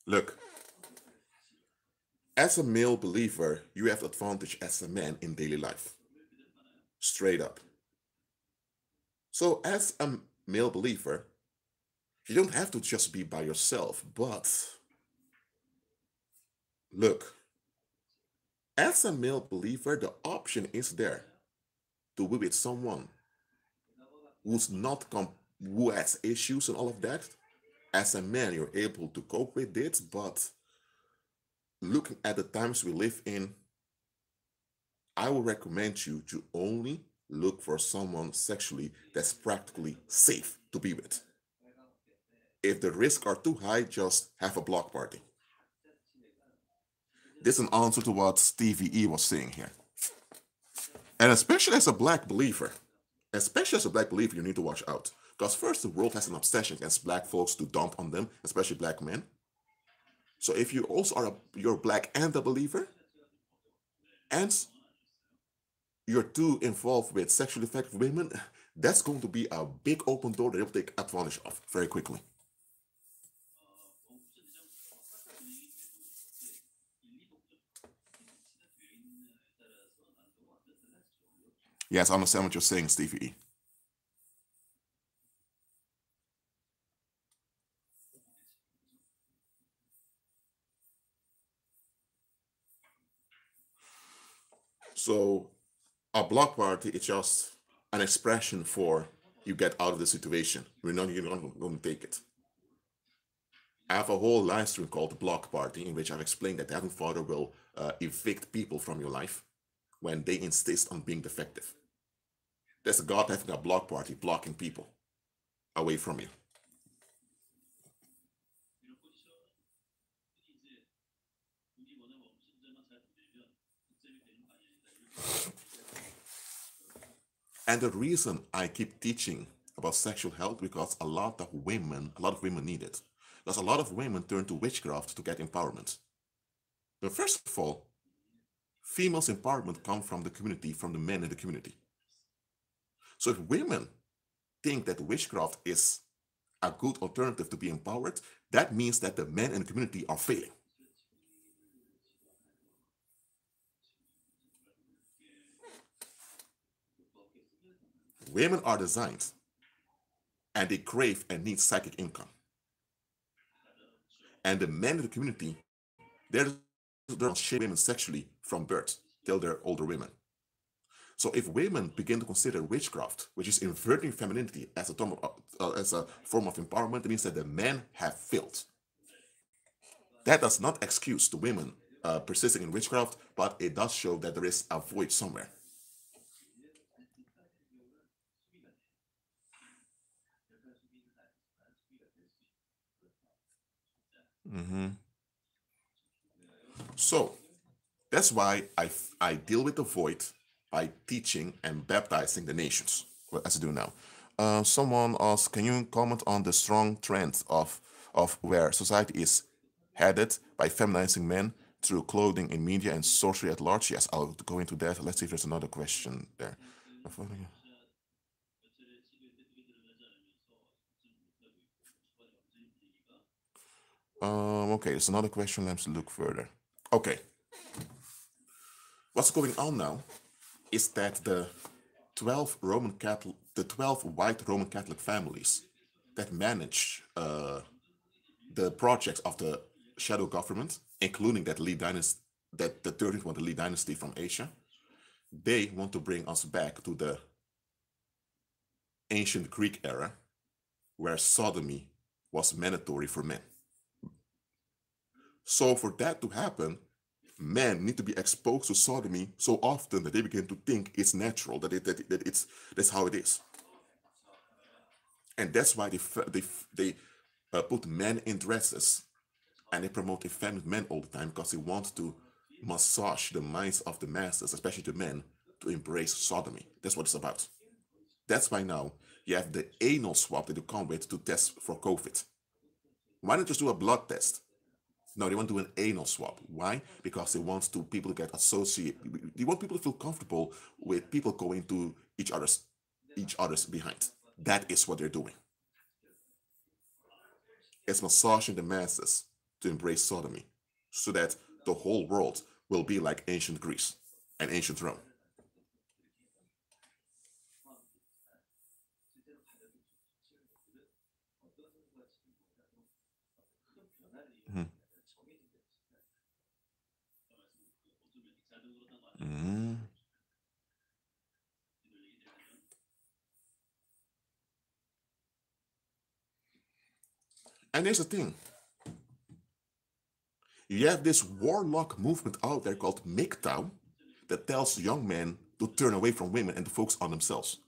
S1: Look, as a male believer, you have advantage as a man in daily life. Straight up. So as a male believer, you don't have to just be by yourself, but look, as a male believer, the option is there to be with someone who's not who has issues and all of that. As a man, you're able to cope with it, but looking at the times we live in, I would recommend you to only look for someone sexually that's practically safe to be with. If the risks are too high, just have a block party. This is an answer to what Stevie E was saying here. And especially as a black believer, you need to watch out. Because first, the world has an obsession against black folks to dump on them, especially black men. So if you also you're black and a believer, and you're too involved with sexually effective women, that's going to be a big open door that you'll take advantage of very quickly. Yes, I understand what you're saying, Stevie E. So a block party is just an expression for you get out of the situation. You're not going to take it. I have a whole live stream called the Block Party in which I've explained that the Heavenly Father will evict people from your life when they insist on being defective. That's God having a block party, blocking people away from you. And the reason I keep teaching about sexual health because a lot of women need it. Because a lot of women turn to witchcraft to get empowerment. But first of all, females empowerment come from the community, from the men in the community. So if women think that witchcraft is a good alternative to be empowered, that means that the men in the community are failing. Women are designed and they crave and need psychic income. And the men in the community, they're shape women sexually from birth till they're older women. So if women begin to consider witchcraft, which is inverting femininity as a form of empowerment, it means that the men have failed. That does not excuse the women persisting in witchcraft, but it does show that there is a void somewhere. Mm-hmm. So That's why I deal with the void by teaching and baptizing the nations, as I do now. Someone asked, can you comment on the strong trend of where society is headed by feminizing men through clothing in media and society at large? Yes, I'll go into that. Let's see if there's another question there. Okay, there's another question. Let's look further. Okay. What's going on now is that the 12 white Roman Catholic families that manage the projects of the shadow government, including that Lee dynasty, that the 13th one, the Lee dynasty from Asia, they want to bring us back to the ancient Greek era, where sodomy was mandatory for men. So for that to happen, men need to be exposed to sodomy so often that they begin to think it's natural, that's how it is. And that's why they put men in dresses and they promote effeminate men all the time because they want to massage the minds of the masses, especially the men, to embrace sodomy. That's what it's about. That's why now you have the anal swab that you come with to test for COVID. Why not just do a blood test? No, they want to do an anal swab. Why? Because they want people to get associated. They want people to feel comfortable with people going to each other's behind. That is what they're doing. It's massaging the masses to embrace sodomy, so that the whole world will be like ancient Greece and ancient Rome. Mhm. Mhm. And here's the thing. You have this warlock movement out there called MGTOW that tells young men to turn away from women and to focus on themselves.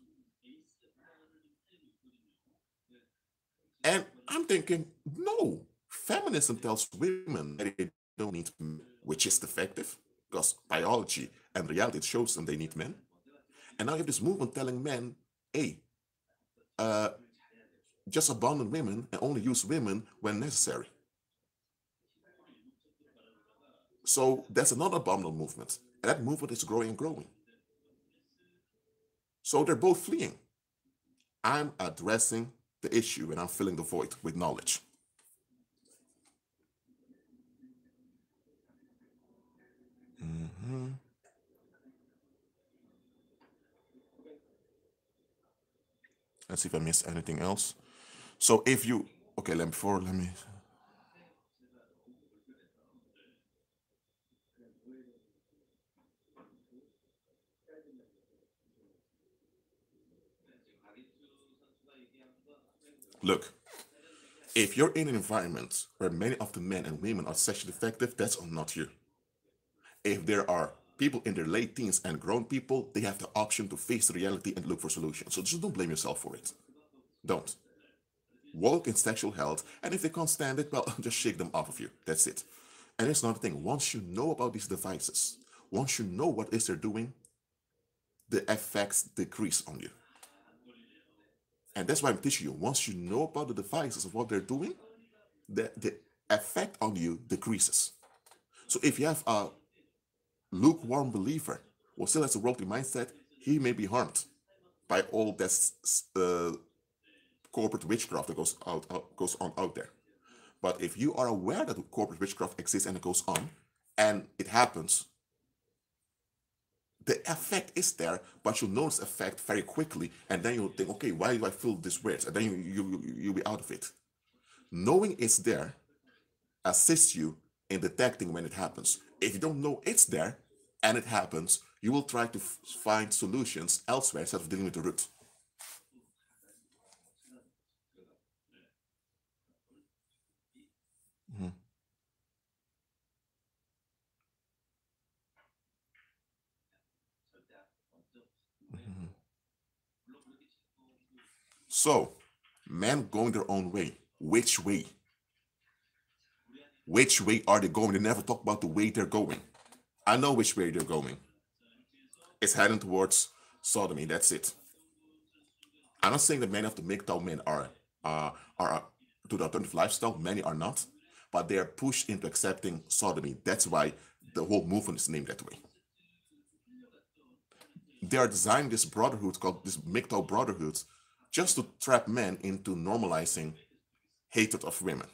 S1: And I'm thinking, no, feminism tells women that they don't need men, which is defective because biology and reality shows them they need men. And now you have this movement telling men, hey, uh, just abandon women and only use women when necessary. So that's another abominable movement. And that movement is growing and growing. So they're both fleeing. I'm addressing the issue and I'm filling the void with knowledge. Mm-hmm. Let's see if I missed anything else. So if you, okay, let me, look, if you're in an environment where many of the men and women are sexually effective, that's not you. If there are people in their late teens and grown people, they have the option to face the reality and look for solutions. So just don't blame yourself for it. Don't. Walk in sexual health, and if they can't stand it, well, just shake them off of you. That's it. And it's another thing. Once you know about these devices, once you know what is they're doing, the effects decrease on you. And that's why I'm teaching you. Once you know about the devices of what they're doing, the effect on you decreases. So if you have a lukewarm believer who still has a worldly mindset, he may be harmed by all that corporate witchcraft that goes on out there. But if you are aware that corporate witchcraft exists and it goes on, and it happens, the effect is there, but you'll notice effect very quickly, and then you'll think, okay, why do I feel this weird? And then you'll be out of it. Knowing it's there assists you in detecting when it happens. If you don't know it's there and it happens, you will try to find solutions elsewhere instead of dealing with the root. Mhm. Mhm. So, men going their own way. Which way? Which way are they going? They never talk about the way they're going. I know which way they're going. It's heading towards sodomy. That's it. I'm not saying that many of the MGTOW men are to the alternative lifestyle. Many are not, but they are pushed into accepting sodomy. That's why the whole movement is named that way. They are designing this brotherhood called this MGTOW brotherhood just to trap men into normalizing hatred of women.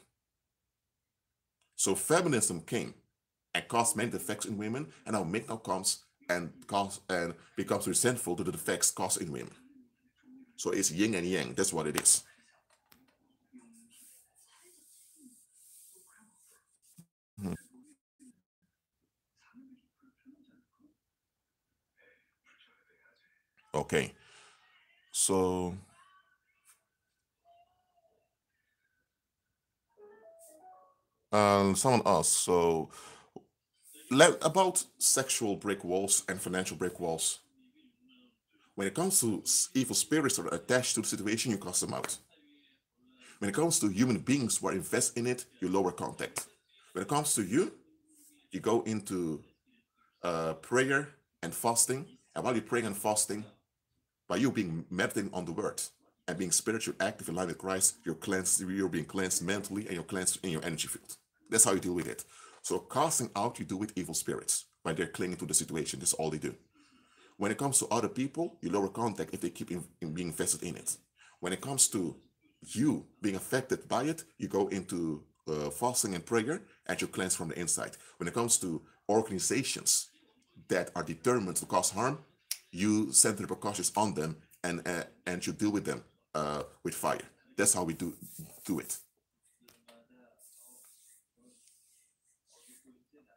S1: So feminism came and caused many defects in women, and now MGTOW comes and becomes resentful to the defects caused in women. So it's yin and yang. That's what it is. Mhm. Okay. So someone asked, so about sexual brick walls and financial brick walls. When it comes to evil spirits that are attached to the situation, you cast them out. When it comes to human beings who are invested in it, you lower contact. When it comes to you, you go into prayer and fasting. And while you're praying and fasting, by you being meditating on the word and being spiritually active in line with Christ, you're being cleansed mentally and you're cleansed in your energy field. That's how you deal with it. So casting out, you do with evil spirits when they're clinging to the situation. That's all they do. When it comes to other people, you lower contact if they keep in being invested in it. When it comes to you being affected by it, you go into fasting and prayer and you cleanse from the inside. When it comes to organizations that are determined to cause harm, you send the repercussions on them and you deal with them with fire. That's how we do it.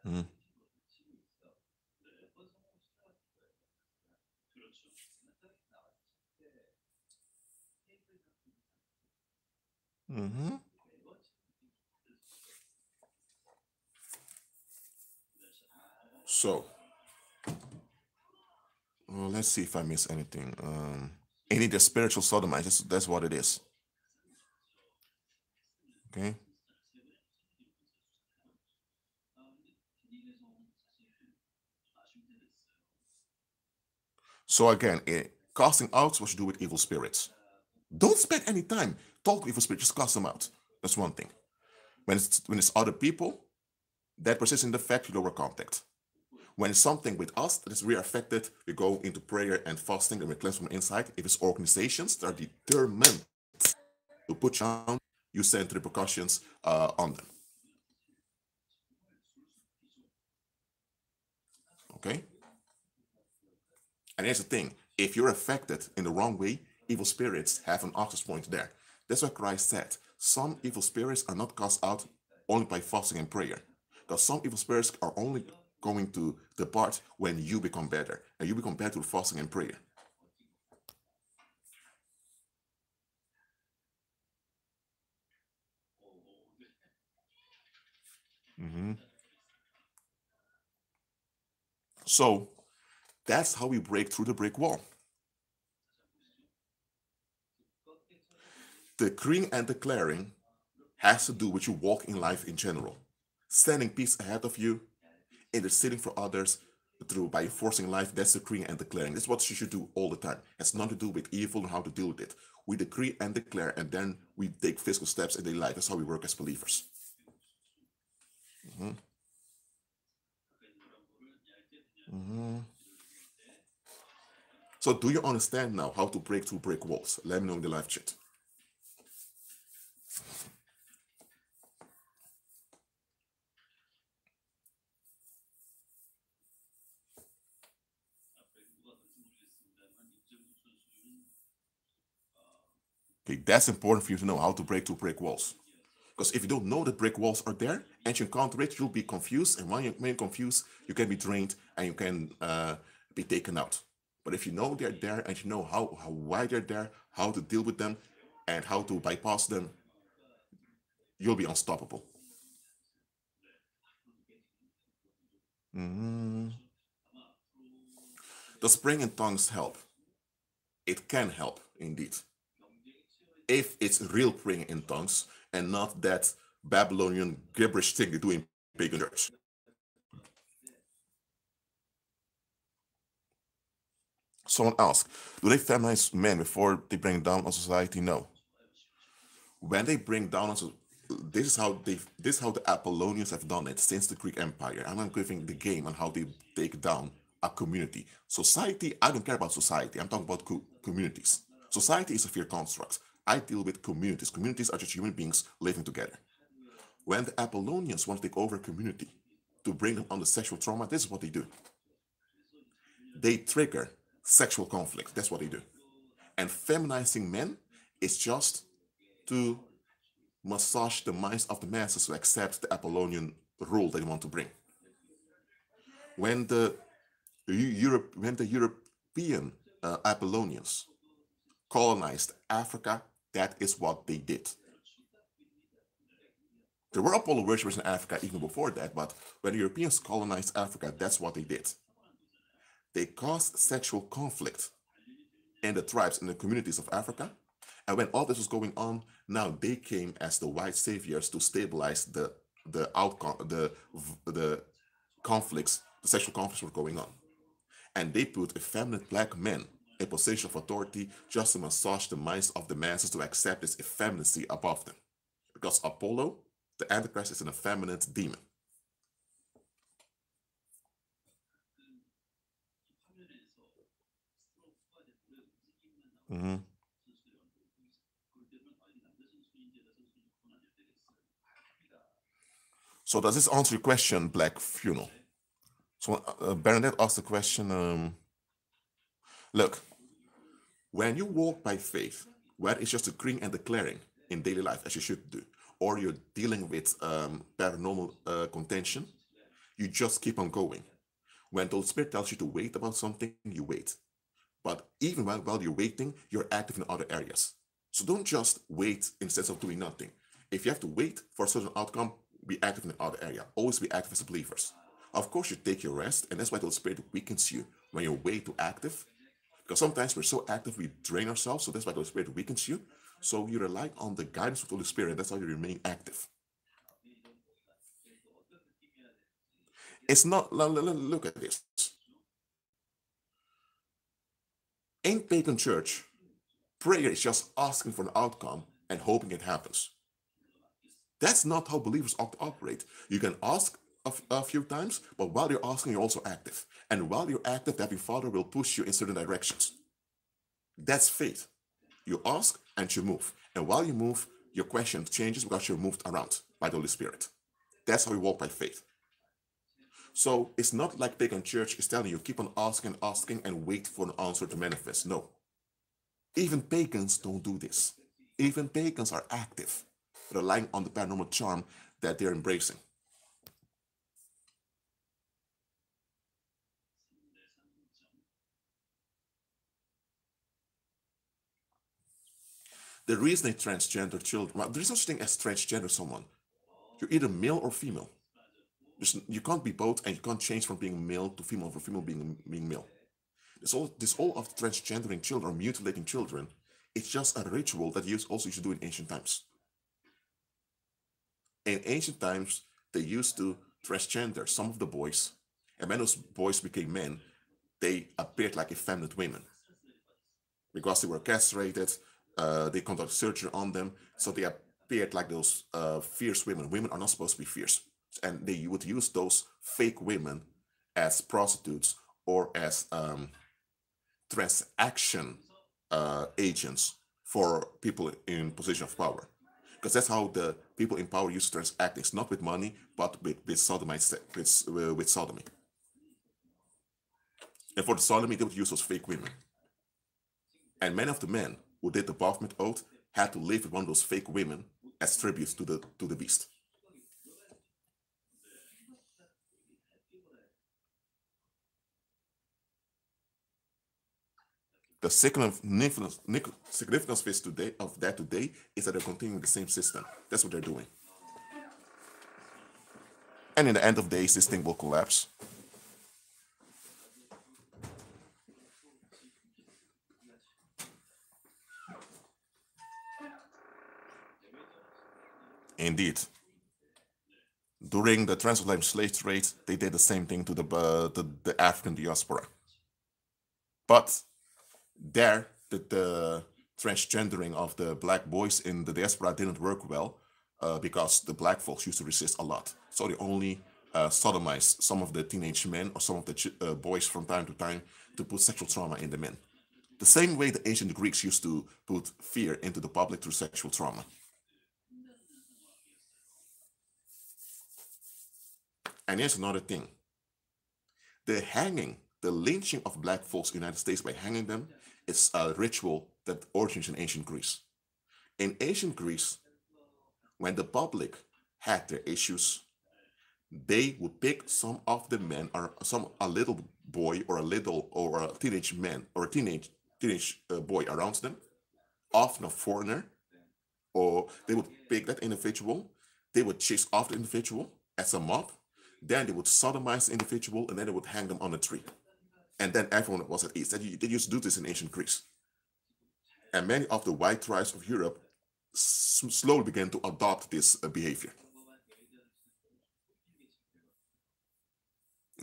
S1: Mhm. Mhm. So let's see if I miss anything. Any the spiritual sodomites. That's what it is. Okay. So again, casting out what you do with evil spirits. Don't spend any time talk to evil spirits. Just cast them out. That's one thing. When it's other people that persist in the fact, you lower contact. When it's something with us that is we are affected, we go into prayer and fasting and we cleanse from the inside. If it's organizations that are determined to put you down, you send repercussions on them. Okay? And here's the thing, if you're affected in the wrong way, evil spirits have an access point there. That's what Christ said. Some evil spirits are not cast out only by fasting and prayer. Because some evil spirits are only going to depart when you become better. And you become better through fasting and prayer. Mhm. So that's how we break through the brick wall. Decreeing and declaring has to do with you walk in life in general. Standing peace ahead of you, interceding for others through by enforcing life, that's decreeing and declaring. That's what you should do all the time. It's nothing to do with evil and how to deal with it. We decree and declare, and then we take physical steps in daily life. That's how we work as believers. Mhm. Mhm. So, do you understand now how to break through brick walls? Let me know in the live chat. Okay, that's important for you to know how to break through brick walls. Because if you don't know that brick walls are there and you encounter it, you'll be confused. And when you're confused, you can be drained and you can be taken out. But if you know they're there and you know how why they're there, how to deal with them, and how to bypass them, you'll be unstoppable. Mhm. Does praying in tongues help? It can help indeed. If it's real praying in tongues and not that Babylonian gibberish thing they do in pagan church. Someone asked, do they feminize men before they bring down on society? No. When they bring down on this is how the Apollonians have done it since the Greek Empire. I'm not giving the game on how they take down a community. Society, I don't care about society. I'm talking about communities. Society is a fear construct. I deal with communities. Communities are just human beings living together. When the Apollonians want to take over a community to bring them under sexual trauma, this is what they do. They trigger sexual conflict. That's what they do. And feminizing men is just to massage the minds of the masses to accept the Apollonian rule they want to bring. When the European Apollonians colonized Africa, that is what they did. There were Apollo worshippers in Africa even before that, but when the Europeans colonized Africa, that's what they did. They caused sexual conflict in the tribes, in the communities of Africa. And when all this was going on, now they came as the white saviors to stabilize the outcome, the conflicts, the sexual conflicts were going on. And they put effeminate black men in position of authority just to massage the minds of the masses to accept this effeminacy above them. Because Apollo, the Antichrist, is an effeminate demon. Mm-hmm. So does this answer your question, Black Funeral? So Bernadette asked the question, look, when you walk by faith, whether it's just decreeing and declaring in daily life, as you should do, or you're dealing with paranormal contention, you just keep on going. When the Holy Spirit tells you to wait about something, you wait. But even while you're waiting, you're active in other areas. So don't just wait instead of doing nothing. If you have to wait for a certain outcome, be active in the other area. Always be active as believers. Of course, you take your rest, and that's why the Holy Spirit weakens you when you're way too active. Because sometimes we're so active, we drain ourselves, so that's why the Holy Spirit weakens you. So you rely on the guidance of the Holy Spirit, and that's how you remain active. It's not, look at this. In pagan church, prayer is just asking for an outcome and hoping it happens. That's not how believers ought to operate. You can ask a few times, but while you're asking, you're also active. And while you're active, the Heavenly Father will push you in certain directions. That's faith. You ask and you move. And while you move, your question changes because you're moved around by the Holy Spirit. That's how we walk by faith. So it's not like pagan church is telling you keep on asking, asking, and wait for an answer to manifest. No. Even pagans don't do this. Even pagans are active, relying on the paranormal charm that they're embracing. The reason they transgender children, well, there is no such thing as transgender someone. You're either male or female. You can't be both, and you can't change from being male to female or female being male. This all of transgendering children or mutilating children, it's just a ritual that you also used to do in ancient times. In ancient times, they used to transgender some of the boys, and when those boys became men, they appeared like effeminate women. Because they were castrated, they conducted surgery on them, so they appeared like those fierce women. Women are not supposed to be fierce. And they would use those fake women as prostitutes or as transaction agents for people in position of power. Because that's how the people in power used to transact things, not with money, but with sodomy. With sodomy. And for the sodomy, they would use those fake women. And many of the men who did the Baphomet oath had to live with one of those fake women as tributes to the beast. The significance of that today is that they're continuing the same system. That's what they're doing. And in the end of days, this thing will collapse. Indeed. During the transatlantic slave trade, they did the same thing to the African diaspora. But There, the transgendering of the black boys in the diaspora didn't work well because the black folks used to resist a lot. So they only sodomized some of the teenage men or some of the boys from time to time to put sexual trauma in the men. The same way the ancient Greeks used to put fear into the public through sexual trauma. And here's another thing. The hanging, the lynching of black folks in the United States by hanging them is a ritual that originates in ancient Greece. In ancient Greece, when the public had their issues, they would pick some of the men or a little boy or a teenage man or a teenage boy around them, often a foreigner, or they would pick that individual, they would chase off the individual as a mob, then they would sodomize the individual, and then they would hang them on a tree. And then everyone was at ease. They used to do this in ancient Greece. And many of the white tribes of Europe slowly began to adopt this behavior.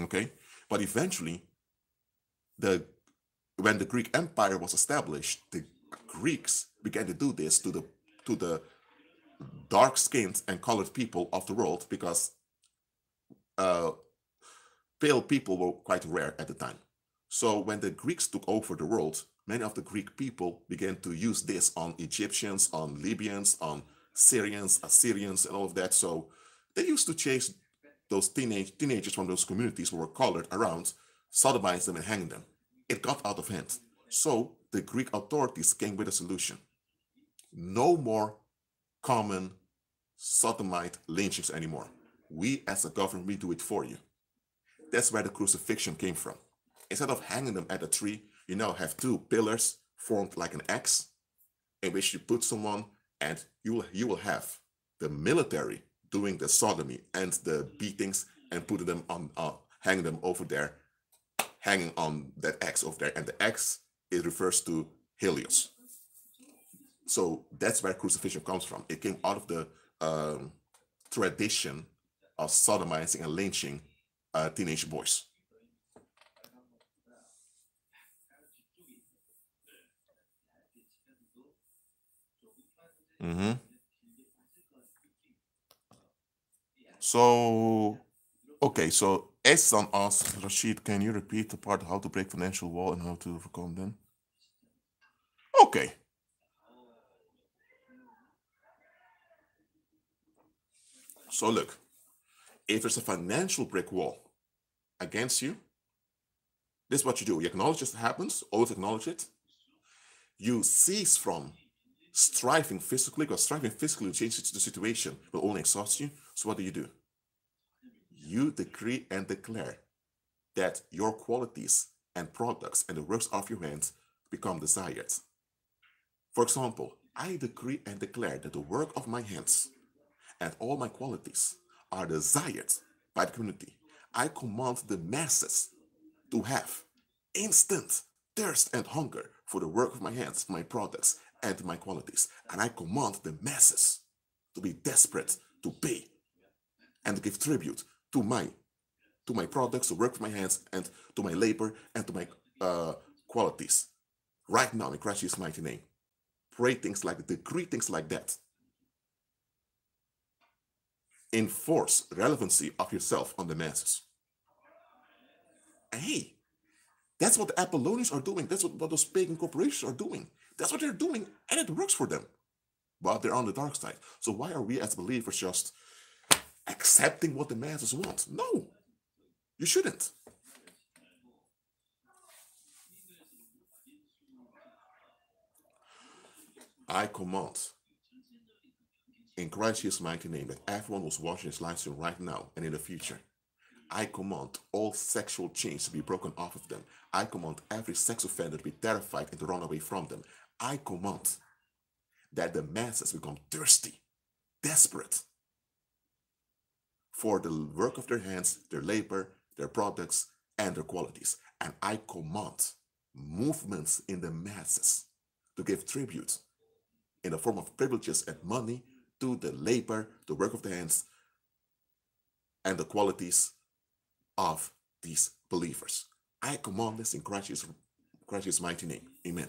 S1: Okay? But eventually, when the Greek Empire was established, the Greeks began to do this to the dark-skinned and colored people of the world because pale people were quite rare at the time. So when the Greeks took over the world, many of the Greek people began to use this on Egyptians, on Libyans, on Syrians, Assyrians, and all of that. So they used to chase those teenagers from those communities who were colored around, sodomize them and hang them. It got out of hand. So the Greek authorities came with a solution. No more common sodomite lynchings anymore. We as a government, we do it for you. That's where the crucifixion came from. Instead of hanging them at a tree, you now have two pillars formed like an X in which you put someone, and you will have the military doing the sodomy and the beatings and putting them on, hanging them over there, hanging on that X over there. And the X, it refers to Helios. So that's where crucifixion comes from. It came out of the tradition of sodomizing and lynching teenage boys. Mm-hmm. So, okay, so Ehsan asks, Rashid, can you repeat the part how to break financial wall and how to overcome them? Okay. So look, if there's a financial brick wall against you, this is what you do. You acknowledge this happens, always acknowledge it. You cease from striving physically, because striving physically to change the situation will only exhaust you. So what do? You decree and declare that your qualities and products and the works of your hands become desired. For example, I decree and declare that the work of my hands and all my qualities are desired by the community. I command the masses to have instant thirst and hunger for the work of my hands, my products, and my qualities. And I command the masses to be desperate to pay and to give tribute to my products, to work of my hands, and to my labor, and to my qualities. Right now, in Christ Jesus' mighty name. Pray things like that, decree things like that. Enforce relevancy of yourself on the masses. And hey, that's what the Apollonians are doing. That's what those pagan corporations are doing. That's what they're doing, and it works for them. But they're on the dark side. So why are we as believers just accepting what the masses want? No, you shouldn't. I command in Christ Jesus' mighty name that everyone who's watching this live stream right now and in the future, I command all sexual chains to be broken off of them. I command every sex offender to be terrified and to run away from them. I command that the masses become thirsty, desperate for the work of their hands, their labor, their products, and their qualities. And I command movements in the masses to give tribute in the form of privileges and money to the labor, the work of the hands, and the qualities of these believers. I command this in Christ Jesus' Christ's mighty name. Amen.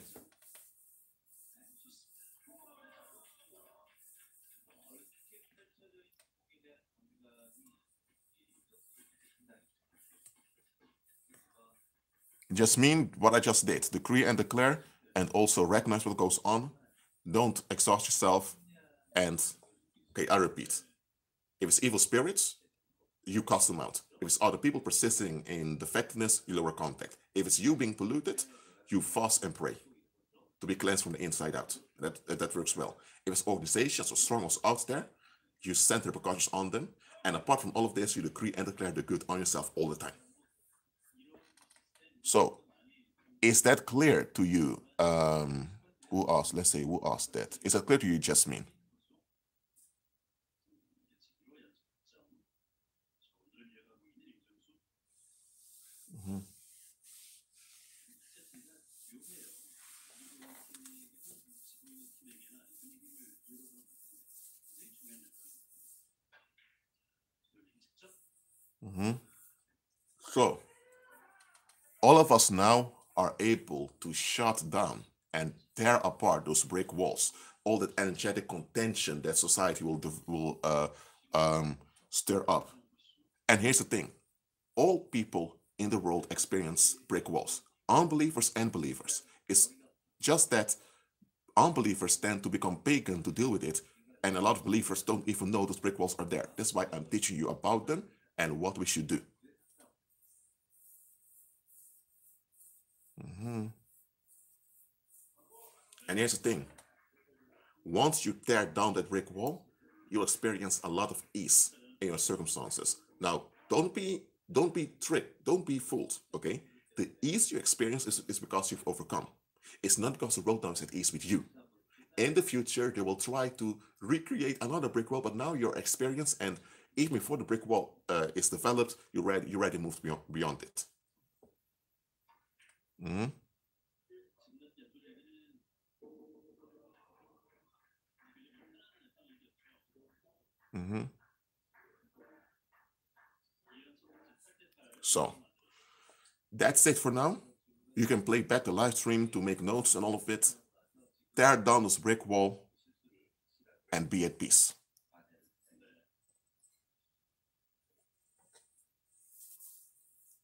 S1: Just mean what I just did. Decree and declare, and also recognize what goes on. Don't exhaust yourself. And, okay, I repeat. If it's evil spirits, you cast them out. If it's other people persisting in defectiveness, you lower contact. If it's you being polluted, you fast and pray to be cleansed from the inside out. That works well. If it's organizations or strongholds out there, you send repercussions on them. And apart from all of this, you decree and declare the good on yourself all the time. So, is that clear to you? Who asked? Let's say who asked that. Is that clear to you, Jasmine? Mm-hmm. Mm-hmm. So, all of us now are able to shut down and tear apart those brick walls, all that energetic contention that society will stir up. And here's the thing: all people in the world experience brick walls, unbelievers and believers. It's just that unbelievers tend to become pagan to deal with it, and a lot of believers don't even know those brick walls are there. That's why I'm teaching you about them and what we should do. Mhm. And here's the thing: once you tear down that brick wall, you'll experience a lot of ease in your circumstances. Now, don't be tricked, don't be fooled, okay? The ease you experience is because you've overcome. It's not because the road now is at ease with you. In the future, they will try to recreate another brick wall, but now your experience and even before the brick wall is developed, you already moved beyond it. Mhm. Mhm. So that's it for now. You can play back the live stream to make notes and all of it. Tear down this brick wall and be at peace.